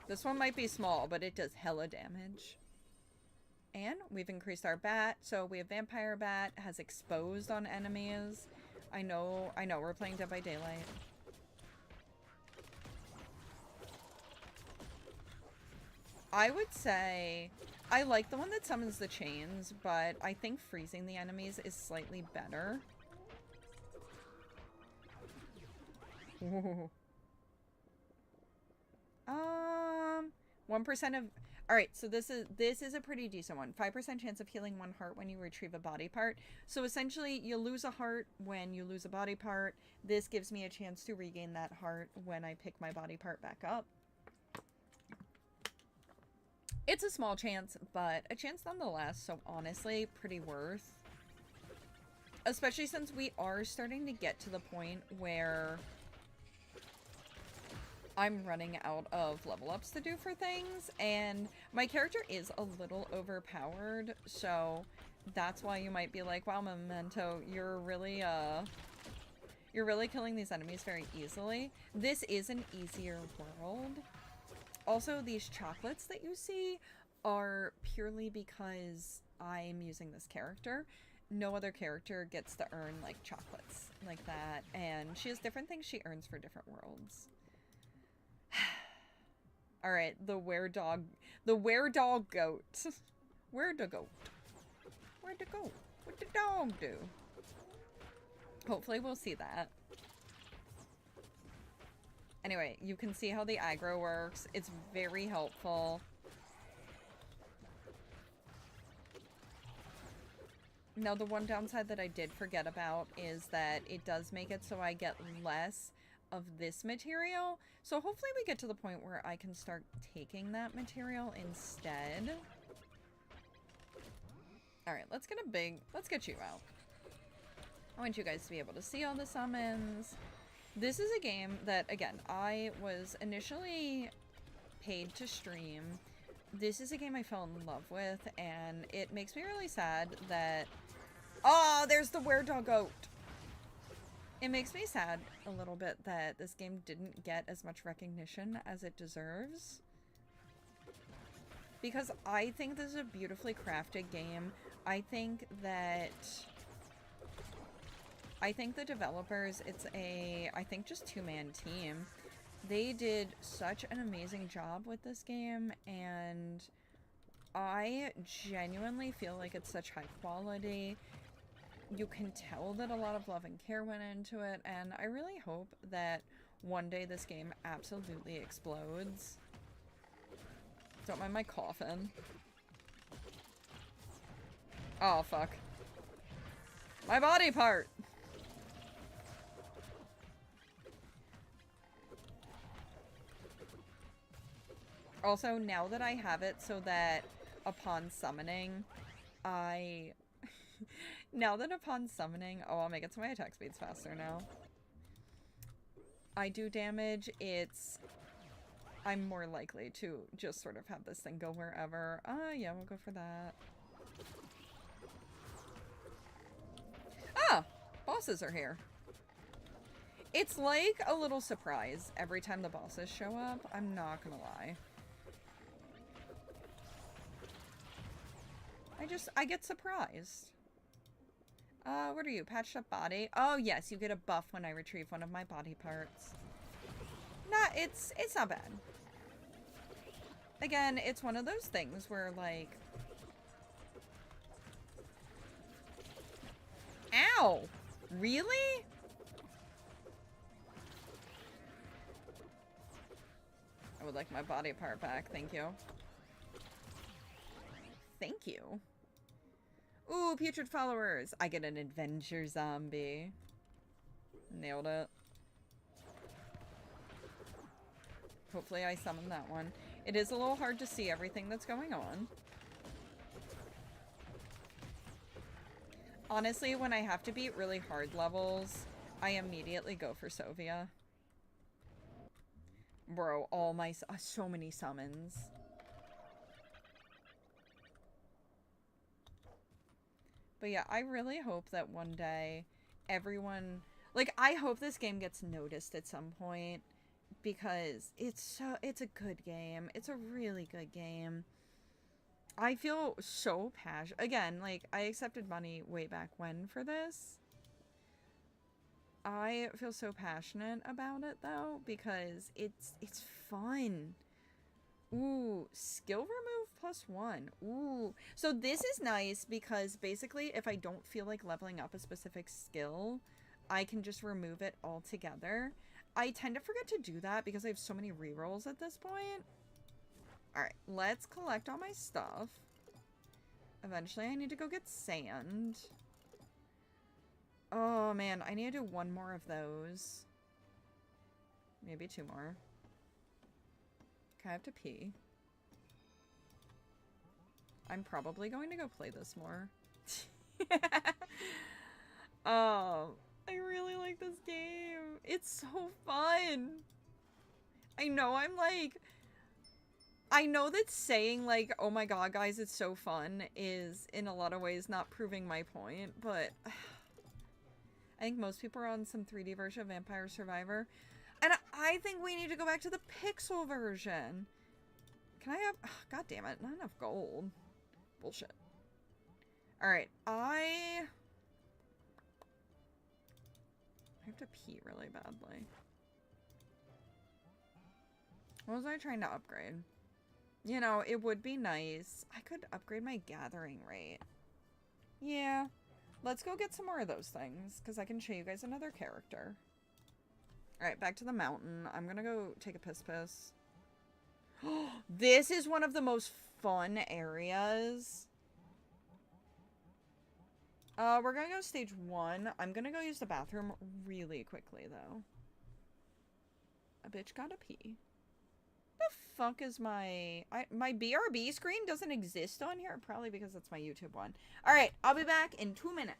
[SPEAKER 1] This one might be small, but it does hella damage. And we've increased our bat. So we have Vampire Bat, has exposed on enemies. I know, we're playing Dead by Daylight. I would say I like the one that summons the chains, but I think freezing the enemies is slightly better. Ooh. 1% of... Alright, so this is a pretty decent one. 5% chance of healing 1 heart when you retrieve a body part. So essentially, you lose a heart when you lose a body part. This gives me a chance to regain that heart when I pick my body part back up. It's a small chance, but a chance nonetheless, so honestly, pretty worth. Especially since we are starting to get to the point where I'm running out of level ups to do for things, and my character is a little overpowered, so that's why you might be like, wow, Memento, you're really killing these enemies very easily. This is an easier world. Also, these chocolates that you see are purely because I'm using this character. No other character gets to earn, like, chocolates like that, and she has different things she earns for different worlds. Alright, the were-dog goat. Where'd the goat? Where'd the goat? What'd the dog do? Hopefully we'll see that. Anyway, you can see how the aggro works. It's very helpful. Now, the one downside that I did forget about is that it does make it so I get less of this material. So hopefully we get to the point where I can start taking that material instead. Alright, let's get you out. I want you guys to be able to see all the summons. This is a game that, again, I was initially paid to stream. This is a game I fell in love with, and it makes me really sad that... Oh, there's the were-dog goat! It makes me sad a little bit that this game didn't get as much recognition as it deserves. Because I think this is a beautifully crafted game. I think the developers, it's a, I think, just two-man team. They did such an amazing job with this game, and I genuinely feel like it's such high quality. You can tell that a lot of love and care went into it, and I really hope that one day this game absolutely explodes. Don't mind my coffin. Oh, fuck. My body part! Also, now that I have it so that upon summoning, oh, I'll make it so my attack speed's faster now. I do damage, I'm more likely to just sort of have this thing go wherever. Yeah, we'll go for that. Ah! Bosses are here. It's like a little surprise every time the bosses show up, I'm not gonna lie. I get surprised. What are you? Patched up body? Oh, yes, you get a buff when I retrieve one of my body parts. It's not bad. Again, it's one of those things where, like... Ow! Really? I would like my body part back, thank you. Thank you. Ooh, putrid followers. I get an adventure zombie. Nailed it. Hopefully I summon that one. It is a little hard to see everything that's going on. Honestly, when I have to beat really hard levels, I immediately go for Sovia. Bro, so many summons. But yeah, I really hope that one day everyone... Like, I hope this game gets noticed at some point. Because it's a good game. It's a really good game. I feel so passionate. Again, like, I accepted money way back when for this. I feel so passionate about it, though, because it's fun. Ooh, skill remove +1. Ooh. So this is nice because basically if I don't feel like leveling up a specific skill, I can just remove it altogether. I tend to forget to do that because I have so many rerolls at this point. Alright, let's collect all my stuff. Eventually I need to go get sand. Oh man, I need to do one more of those. Maybe two more. Okay, I have to pee. I'm probably going to go play this more. Oh, I really like this game. It's so fun. I know I'm like... I know that saying like, oh my god guys, it's so fun is in a lot of ways not proving my point, but I think most people are on some 3D version of Vampire Survivor. And I think we need to go back to the pixel version. Can I have... Oh, god damn it, not enough gold. Bullshit. Alright, I have to pee really badly. What was I trying to upgrade? You know, it would be nice. I could upgrade my gathering rate. Yeah. Let's go get some more of those things, because I can show you guys another character. Alright, back to the mountain. I'm gonna go take a piss. This is one of the most fun areas. We're gonna go stage 1. I'm gonna go use the bathroom really quickly, though. A bitch gotta pee. The fuck is my... my BRB screen doesn't exist on here? Probably because it's my YouTube one. Alright, I'll be back in 2 minutes.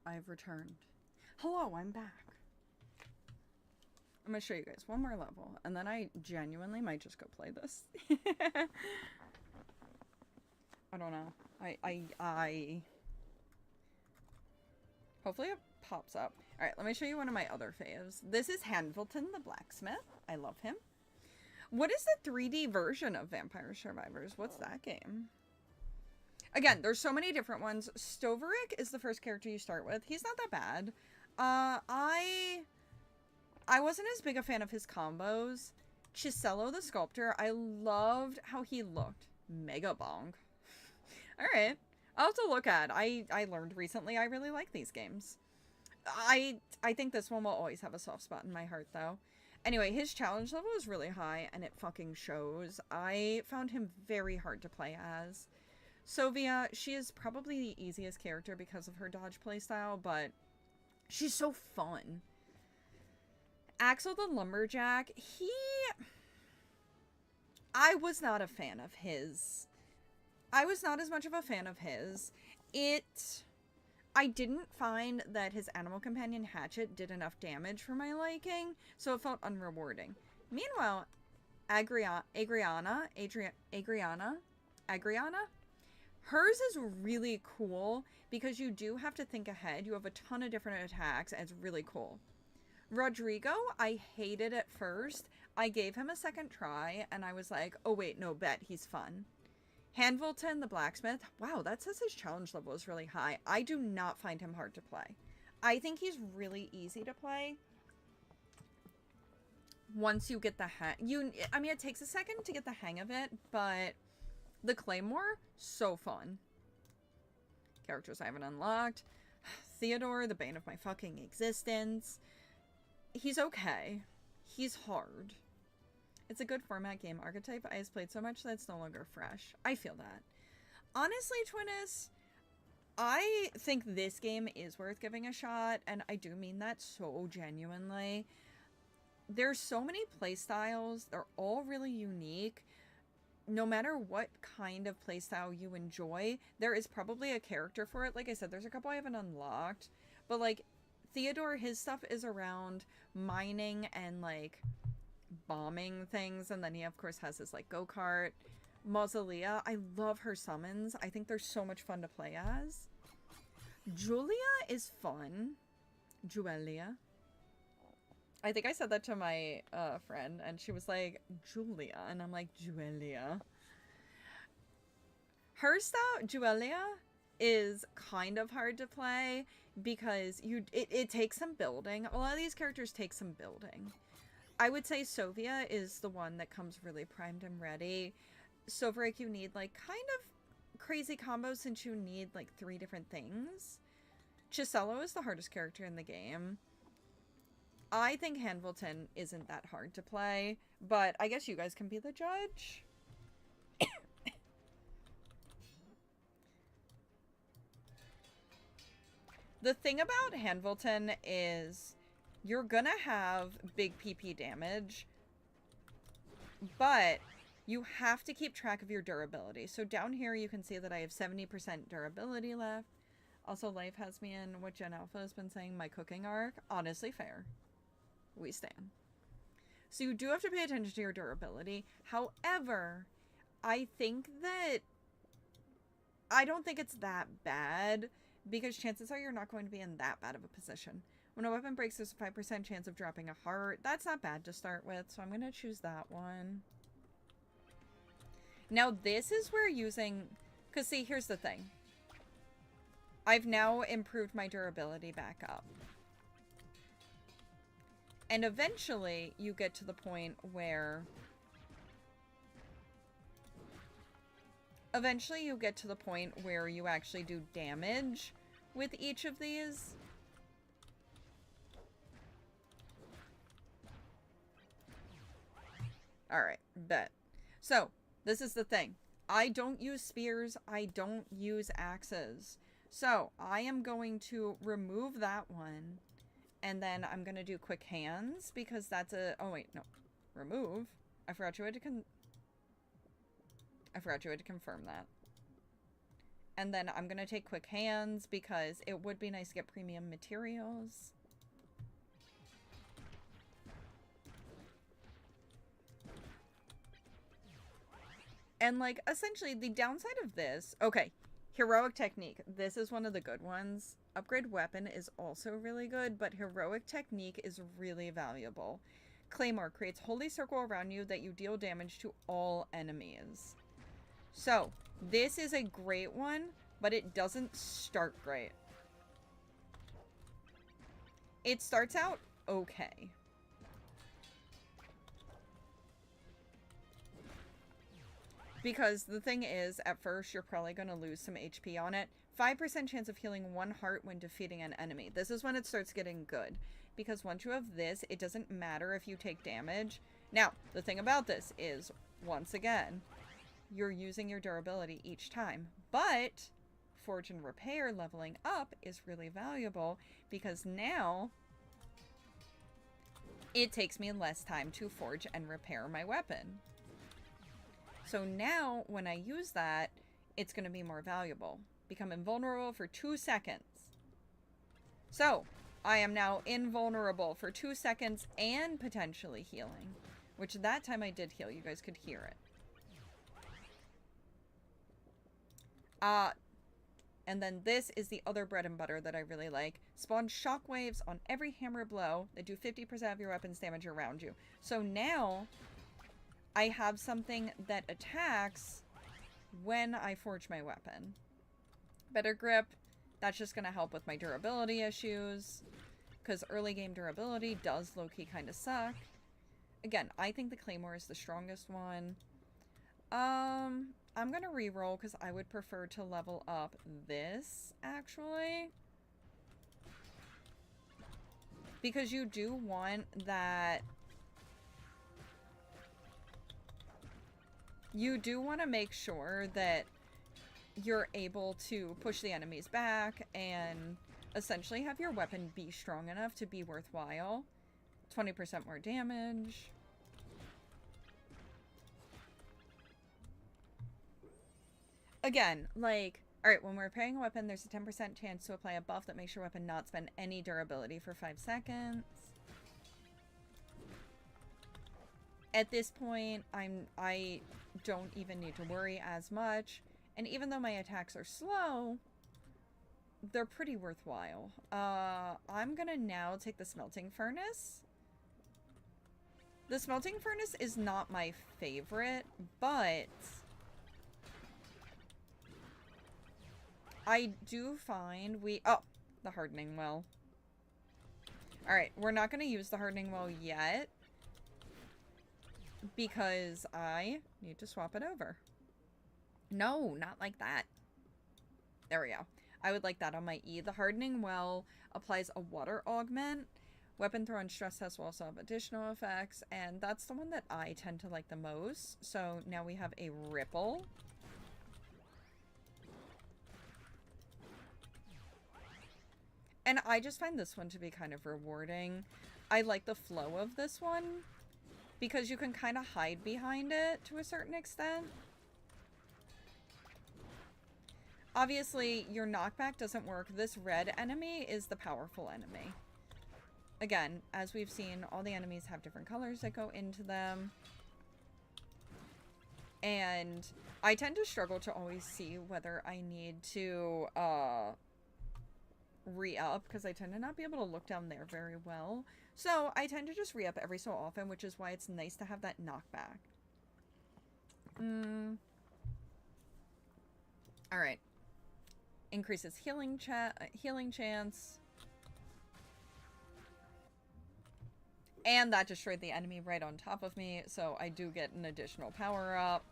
[SPEAKER 1] I've returned. Hello, I'm back. I'm gonna show you guys one more level, and then I genuinely might just go play this. I don't know. I hopefully it pops up. Alright, let me show you one of my other faves. This is Hanvelton the Blacksmith. I love him. What is the 3D version of Vampire Survivors? What's that game? Again, there's so many different ones. Stoverick is the first character you start with. He's not that bad. I wasn't as big a fan of his combos. Chisello the Sculptor, I loved how he looked. Mega Bong. Alright. I'll have to look at. I learned recently I really like these games. I think this one will always have a soft spot in my heart, though. Anyway, his challenge level is really high, and it fucking shows. I found him very hard to play as. Sovia, she is probably the easiest character because of her dodge playstyle, but she's so fun. Axel the Lumberjack, I was not a fan of his. I was not as much of a fan of his. I didn't find that his animal companion Hatchet did enough damage for my liking, so it felt unrewarding. Meanwhile, Agriana, hers is really cool because you do have to think ahead. You have a ton of different attacks, and it's really cool. Rodrigo, I hated at first. I gave him a second try, and I was like, oh wait, no, bet, he's fun. Hanvelton the Blacksmith, wow, that says his challenge level is really high. I do not find him hard to play. I think he's really easy to play. Once you get the hang, I mean, it takes a second to get the hang of it, but the Claymore, so fun. Characters I haven't unlocked. Theodore, the bane of my fucking existence. He's okay. he's hard. It's a good format game archetype. I has played so much that it's no longer fresh. I feel that. Honestly, Twinnis, I think this game is worth giving a shot, and I do mean that so genuinely. There's so many playstyles. They're all really unique. No matter what kind of playstyle you enjoy, there is probably a character for it. Like I said, there's a couple I haven't unlocked. But, like, Theodore, his stuff is around mining and, like, bombing things. And then he, of course, has his, like, go-kart. Mausolea, I love her summons. I think they're so much fun to play as. Julia is fun. Juelia. I think I said that to my friend, and she was like, Julia. And I'm like, Juelia. Her style, Juelia, is kind of hard to play because it takes some building. A lot of these characters take some building. I would say Sovia is the one that comes really primed and ready. Sovrik, you need, like, kind of crazy combos since you need, like, 3 different things. Chisello is the hardest character in the game. I think Hanvelton isn't that hard to play, but I guess you guys can be the judge. The thing about Hanvelton is you're gonna have big PP damage, but you have to keep track of your durability. So down here you can see that I have 70% durability left. Also, Life has me in what Gen Alpha has been saying, my cooking arc. Honestly, fair. We stand. So you do have to pay attention to your durability. However, I don't think it's that bad because chances are you're not going to be in that bad of a position. When a weapon breaks, there's a 5% chance of dropping a heart. That's not bad to start with, so I'm going to choose that one. Now, this is where using... Because, see, here's the thing. I've now improved my durability back up. And eventually, you get to the point where... Eventually, you get to the point where you actually do damage with each of these. Alright, bet. So, this is the thing. I don't use spears. I don't use axes. So, I am going to remove that one. And then I'm going to do quick hands because that's a... Oh, wait, no. Remove. I forgot you had to confirm that. And then I'm going to take quick hands because it would be nice to get premium materials. And, like, essentially, the downside of this... Okay, heroic technique. This is one of the good ones. Upgrade weapon is also really good, but heroic technique is really valuable. Claymore creates holy circle around you that you deal damage to all enemies. So, this is a great one, but it doesn't start great. It starts out okay. Because the thing is, at first, you're probably going to lose some HP on it. 5% chance of healing 1 heart when defeating an enemy. This is when it starts getting good. Because once you have this, it doesn't matter if you take damage. Now, the thing about this is, once again, you're using your durability each time. But Forge and Repair leveling up is really valuable because now it takes me less time to forge and repair my weapon. So now, when I use that, it's going to be more valuable. Become invulnerable for 2 seconds. So, I am now invulnerable for 2 seconds and potentially healing. Which that time I did heal. You guys could hear it. And then this is the other bread and butter that I really like. Spawn shockwaves on every hammer blow that do 50% of your weapon's damage around you. So now... I have something that attacks when I forge my weapon. Better grip, that's just going to help with my durability issues, because early game durability does low-key kind of suck. Again, I think the Claymore is the strongest one. I'm going to reroll because I would prefer to level up this, actually. Because you do want that you do want to make sure that you're able to push the enemies back and essentially have your weapon be strong enough to be worthwhile. 20% more damage. Again, like, alright, when we're repairing a weapon, there's a 10% chance to apply a buff that makes your weapon not spend any durability for 5 seconds. At this point, I don't even need to worry as much. And even though my attacks are slow, they're pretty worthwhile. I'm gonna now take the smelting furnace. The smelting furnace is not my favorite, but I do find oh, the hardening well. Alright, we're not gonna use the hardening well yet because I need to swap it over. No, not like that. There we go. I would like that on my E. The hardening well applies a water augment. Weapon throw and stress test will also have additional effects, and that's the one that I tend to like the most. So now we have a ripple. And I just find this one to be kind of rewarding. I like the flow of this one because you can kind of hide behind it to a certain extent. Obviously, your knockback doesn't work. This red enemy is the powerful enemy. Again, as we've seen, all the enemies have different colors that go into them. And I tend to struggle to always see whether I need to re-up, because I tend to not be able to look down there very well. So I tend to just re-up every so often, which is why it's nice to have that knockback. Alright. Increases healing chance. And that destroyed the enemy right on top of me, so I do get an additional power up.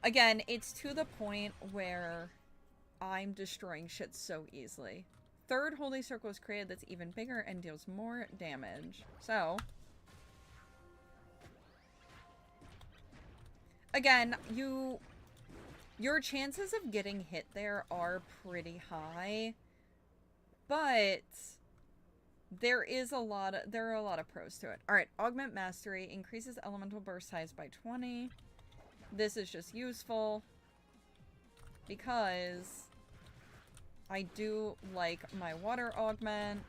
[SPEAKER 1] Again, it's to the point where I'm destroying shit so easily. Third holy circle is created that's even bigger and deals more damage. So, again, your chances of getting hit there are pretty high, but there are a lot of pros to it. Alright, Augment Mastery increases elemental burst size by 20. This is just useful because I do like my water augment.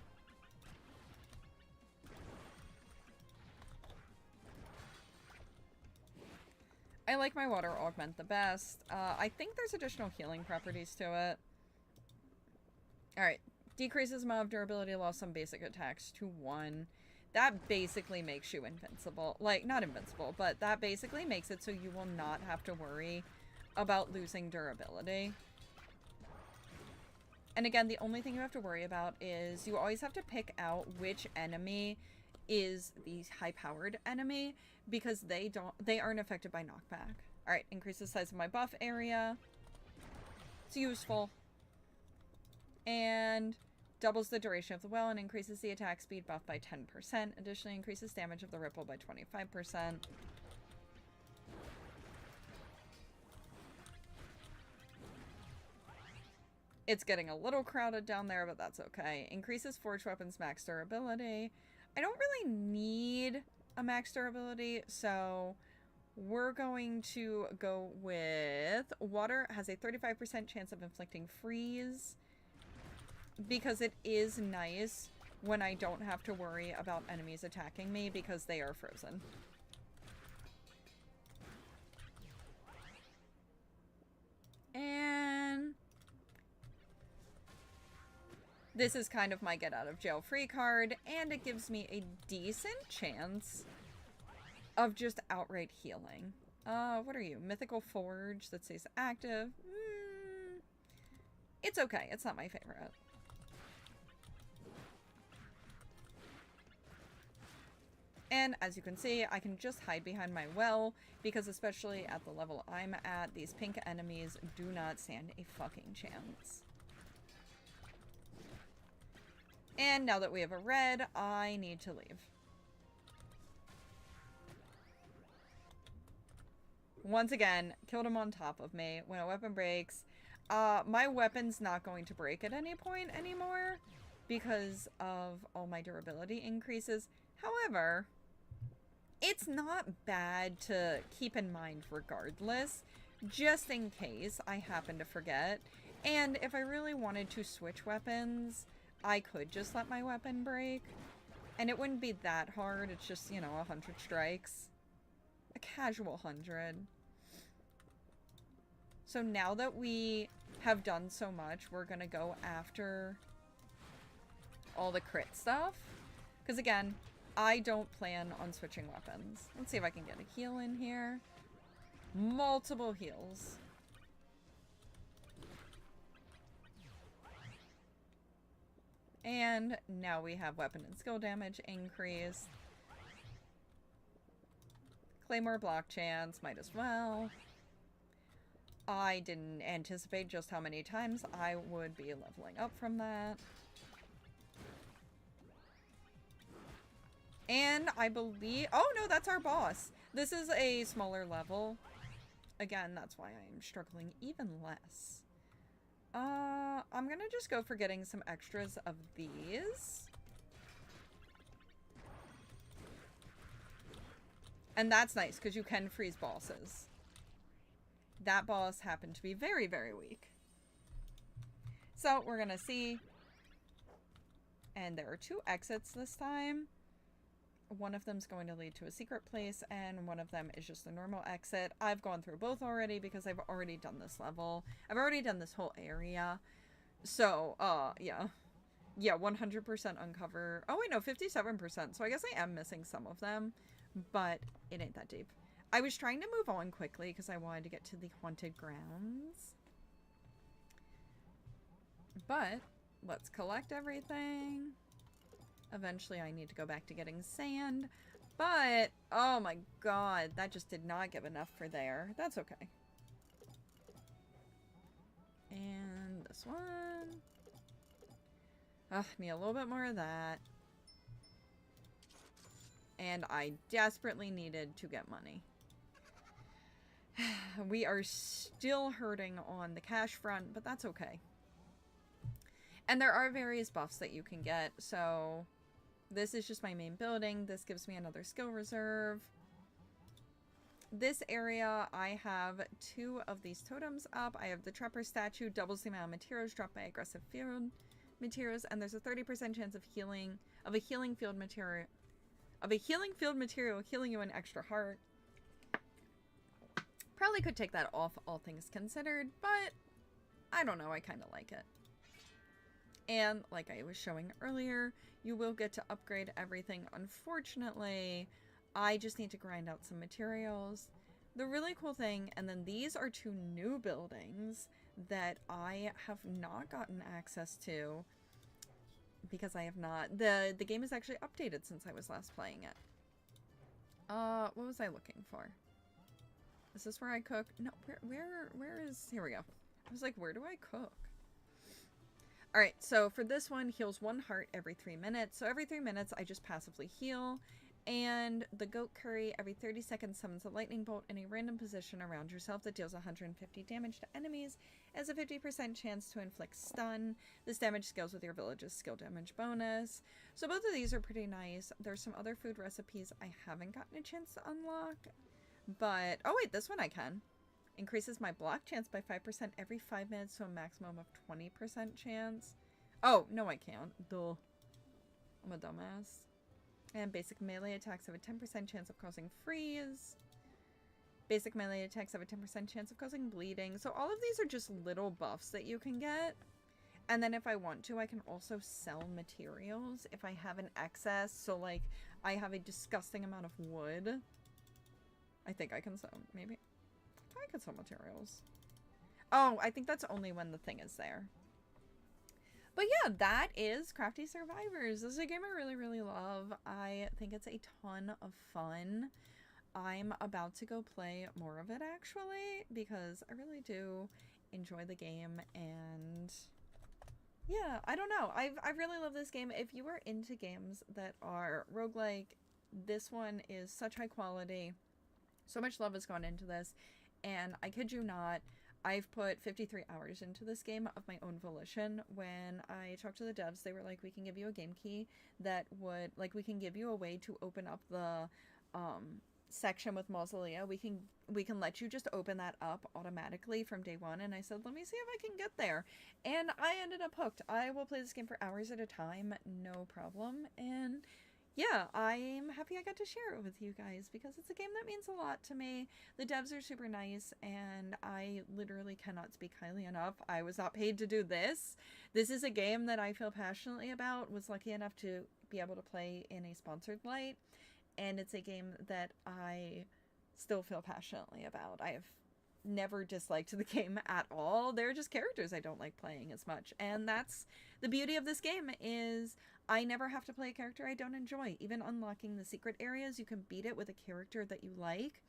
[SPEAKER 1] I like my water augment the best. I think there's additional healing properties to it. Alright. Decreases mob durability, loss some basic attacks to 1. That basically makes you invincible. Like, not invincible, but that basically makes it so you will not have to worry about losing durability. And again, the only thing you have to worry about is you always have to pick out which enemy is the high-powered enemy, because they aren't affected by knockback. Alright, increase the size of my buff area. It's useful. And doubles the duration of the well and increases the attack speed buff by 10%. Additionally, increases damage of the ripple by 25%. It's getting a little crowded down there, but that's okay. Increases forged weapons max durability. I don't really need a max durability, so we're going to go with water has a 35% chance of inflicting freeze, because it is nice when I don't have to worry about enemies attacking me because they are frozen. And this is kind of my get out of jail free card, and it gives me a decent chance of just outright healing. What are you? Mythical Forge that stays active. It's okay. It's not my favorite. And as you can see, I can just hide behind my well, because especially at the level I'm at, these pink enemies do not stand a fucking chance. And now that we have a red, I need to leave. once again, killed him on top of me. When a weapon breaks, my weapon's not going to break at any point anymore because of all my durability increases. However, it's not bad to keep in mind regardless, just in case I happen to forget. And if I really wanted to switch weapons, I could just let my weapon break. And it wouldn't be that hard. It's just, you know, 100 strikes. A casual 100. So now that we have done so much, we're gonna go after all the crit stuff. Because again, I don't plan on switching weapons. Let's see if I can get a heal in here. Multiple heals. And now we have weapon and skill damage increase. Claymore block chance, might as well. I didn't anticipate just how many times I would be leveling up from that. And I believe... Oh, no, that's our boss. This is a smaller level. Again, that's why I'm struggling even less. I'm gonna just go for getting some extras of these. And that's nice, because you can freeze bosses. That boss happened to be very, very weak. So, we're gonna see. And there are 2 exits this time. One of them's going to lead to a secret place, and one of them is just a normal exit. I've gone through both already because I've already done this level. I've already done this whole area. So, yeah. Yeah, 100% uncover. Oh, wait, no, 57%. So I guess I am missing some of them, but it ain't that deep. I was trying to move on quickly because I wanted to get to the haunted grounds. But let's collect everything. Eventually, I need to go back to getting sand. But, oh my god, that just did not give enough for there. That's okay. And this one. Ugh, need a little bit more of that. And I desperately needed to get money. We are still hurting on the cash front, but that's okay. And there are various buffs that you can get, so... This is just my main building. This gives me another skill reserve. This area, I have 2 of these totems up. I have the Trapper statue, doubles the amount of materials dropped by aggressive field materials, and there's a 30% chance of a healing field material healing you an extra heart. Probably could take that off, all things considered, but I don't know, I kind of like it. And like I was showing earlier, you will get to upgrade everything. Unfortunately, I just need to grind out some materials. The really cool thing, and then these are 2 new buildings that I have not gotten access to because I have not. The game is actually updated since I was last playing it. What was I looking for? Is this where I cook? No, where is... Here we go. I was like, where do I cook? Alright, so for this one, heals 1 heart every 3 minutes. So every 3 minutes, I just passively heal. And the goat curry, every 30 seconds, summons a lightning bolt in a random position around yourself that deals 150 damage to enemies. Has a 50% chance to inflict stun. This damage scales with your village's skill damage bonus. So both of these are pretty nice. There's some other food recipes I haven't gotten a chance to unlock. But, oh wait, this one I can. Increases my block chance by 5% every 5 minutes to a maximum of 20% chance. Oh, no I can't. Duh. I'm a dumbass. And basic melee attacks have a 10% chance of causing freeze. Basic melee attacks have a 10% chance of causing bleeding. So all of these are just little buffs that you can get. And then if I want to, I can also sell materials if I have an excess. So like, I have a disgusting amount of wood. I think I can sell, maybe. I could sell materials. Oh, I think that's only when the thing is there. But yeah, that is Crafty Survivors. This is a game I really, really love. I think it's a ton of fun. I'm about to go play more of it, actually, because I really do enjoy the game. And yeah, I don't know. I really love this game. If you are into games that are roguelike, this one is such high quality. So much love has gone into this. And I kid you not, I've put 53 hours into this game of my own volition. When I talked to the devs, they were like, we can give you a game key that would, like, we can give you a way to open up the section with Mausolea. We can let you just open that up automatically from day one. And I said, let me see if I can get there. And I ended up hooked. I will play this game for hours at a time, no problem. And yeah, I'm happy I got to share it with you guys because it's a game that means a lot to me. The devs are super nice, and I literally cannot speak highly enough. I was not paid to do this. This is a game that I feel passionately about, was lucky enough to be able to play in a sponsored light, and it's a game that I still feel passionately about. I have never disliked the game at all. They're just characters I don't like playing as much, and that's the beauty of this game, is I never have to play a character I don't enjoy. Even unlocking the secret areas, you can beat it with a character that you like,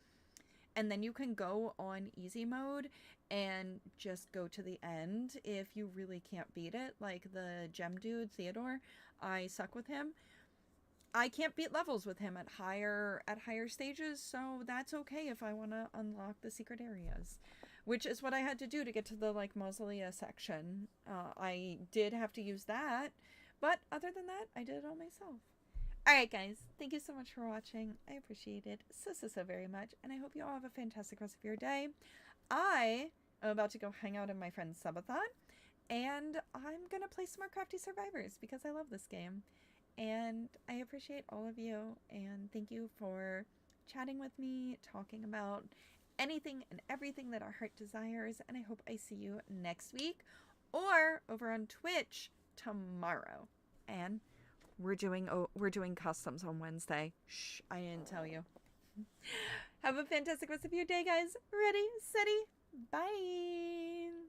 [SPEAKER 1] and then you can go on easy mode and just go to the end if you really can't beat it. Like the gem dude, Theodore, I suck with him. I can't beat levels with him at higher stages, so that's okay if I want to unlock the secret areas, which is what I had to do to get to the like Mausolea section. I did have to use that, but other than that, I did it all myself. Alright guys, thank you so much for watching. I appreciate it so very much, and I hope you all have a fantastic rest of your day. I am about to go hang out in my friend's subathon, and I'm gonna play some more Crafty Survivors because I love this game. And I appreciate all of you, and thank you for chatting with me, talking about anything and everything that our heart desires, and I hope I see you next week or over on Twitch tomorrow. And we're doing customs on Wednesday. Shh, I didn't tell you. Have a fantastic rest of your day, guys. Ready, steady, bye.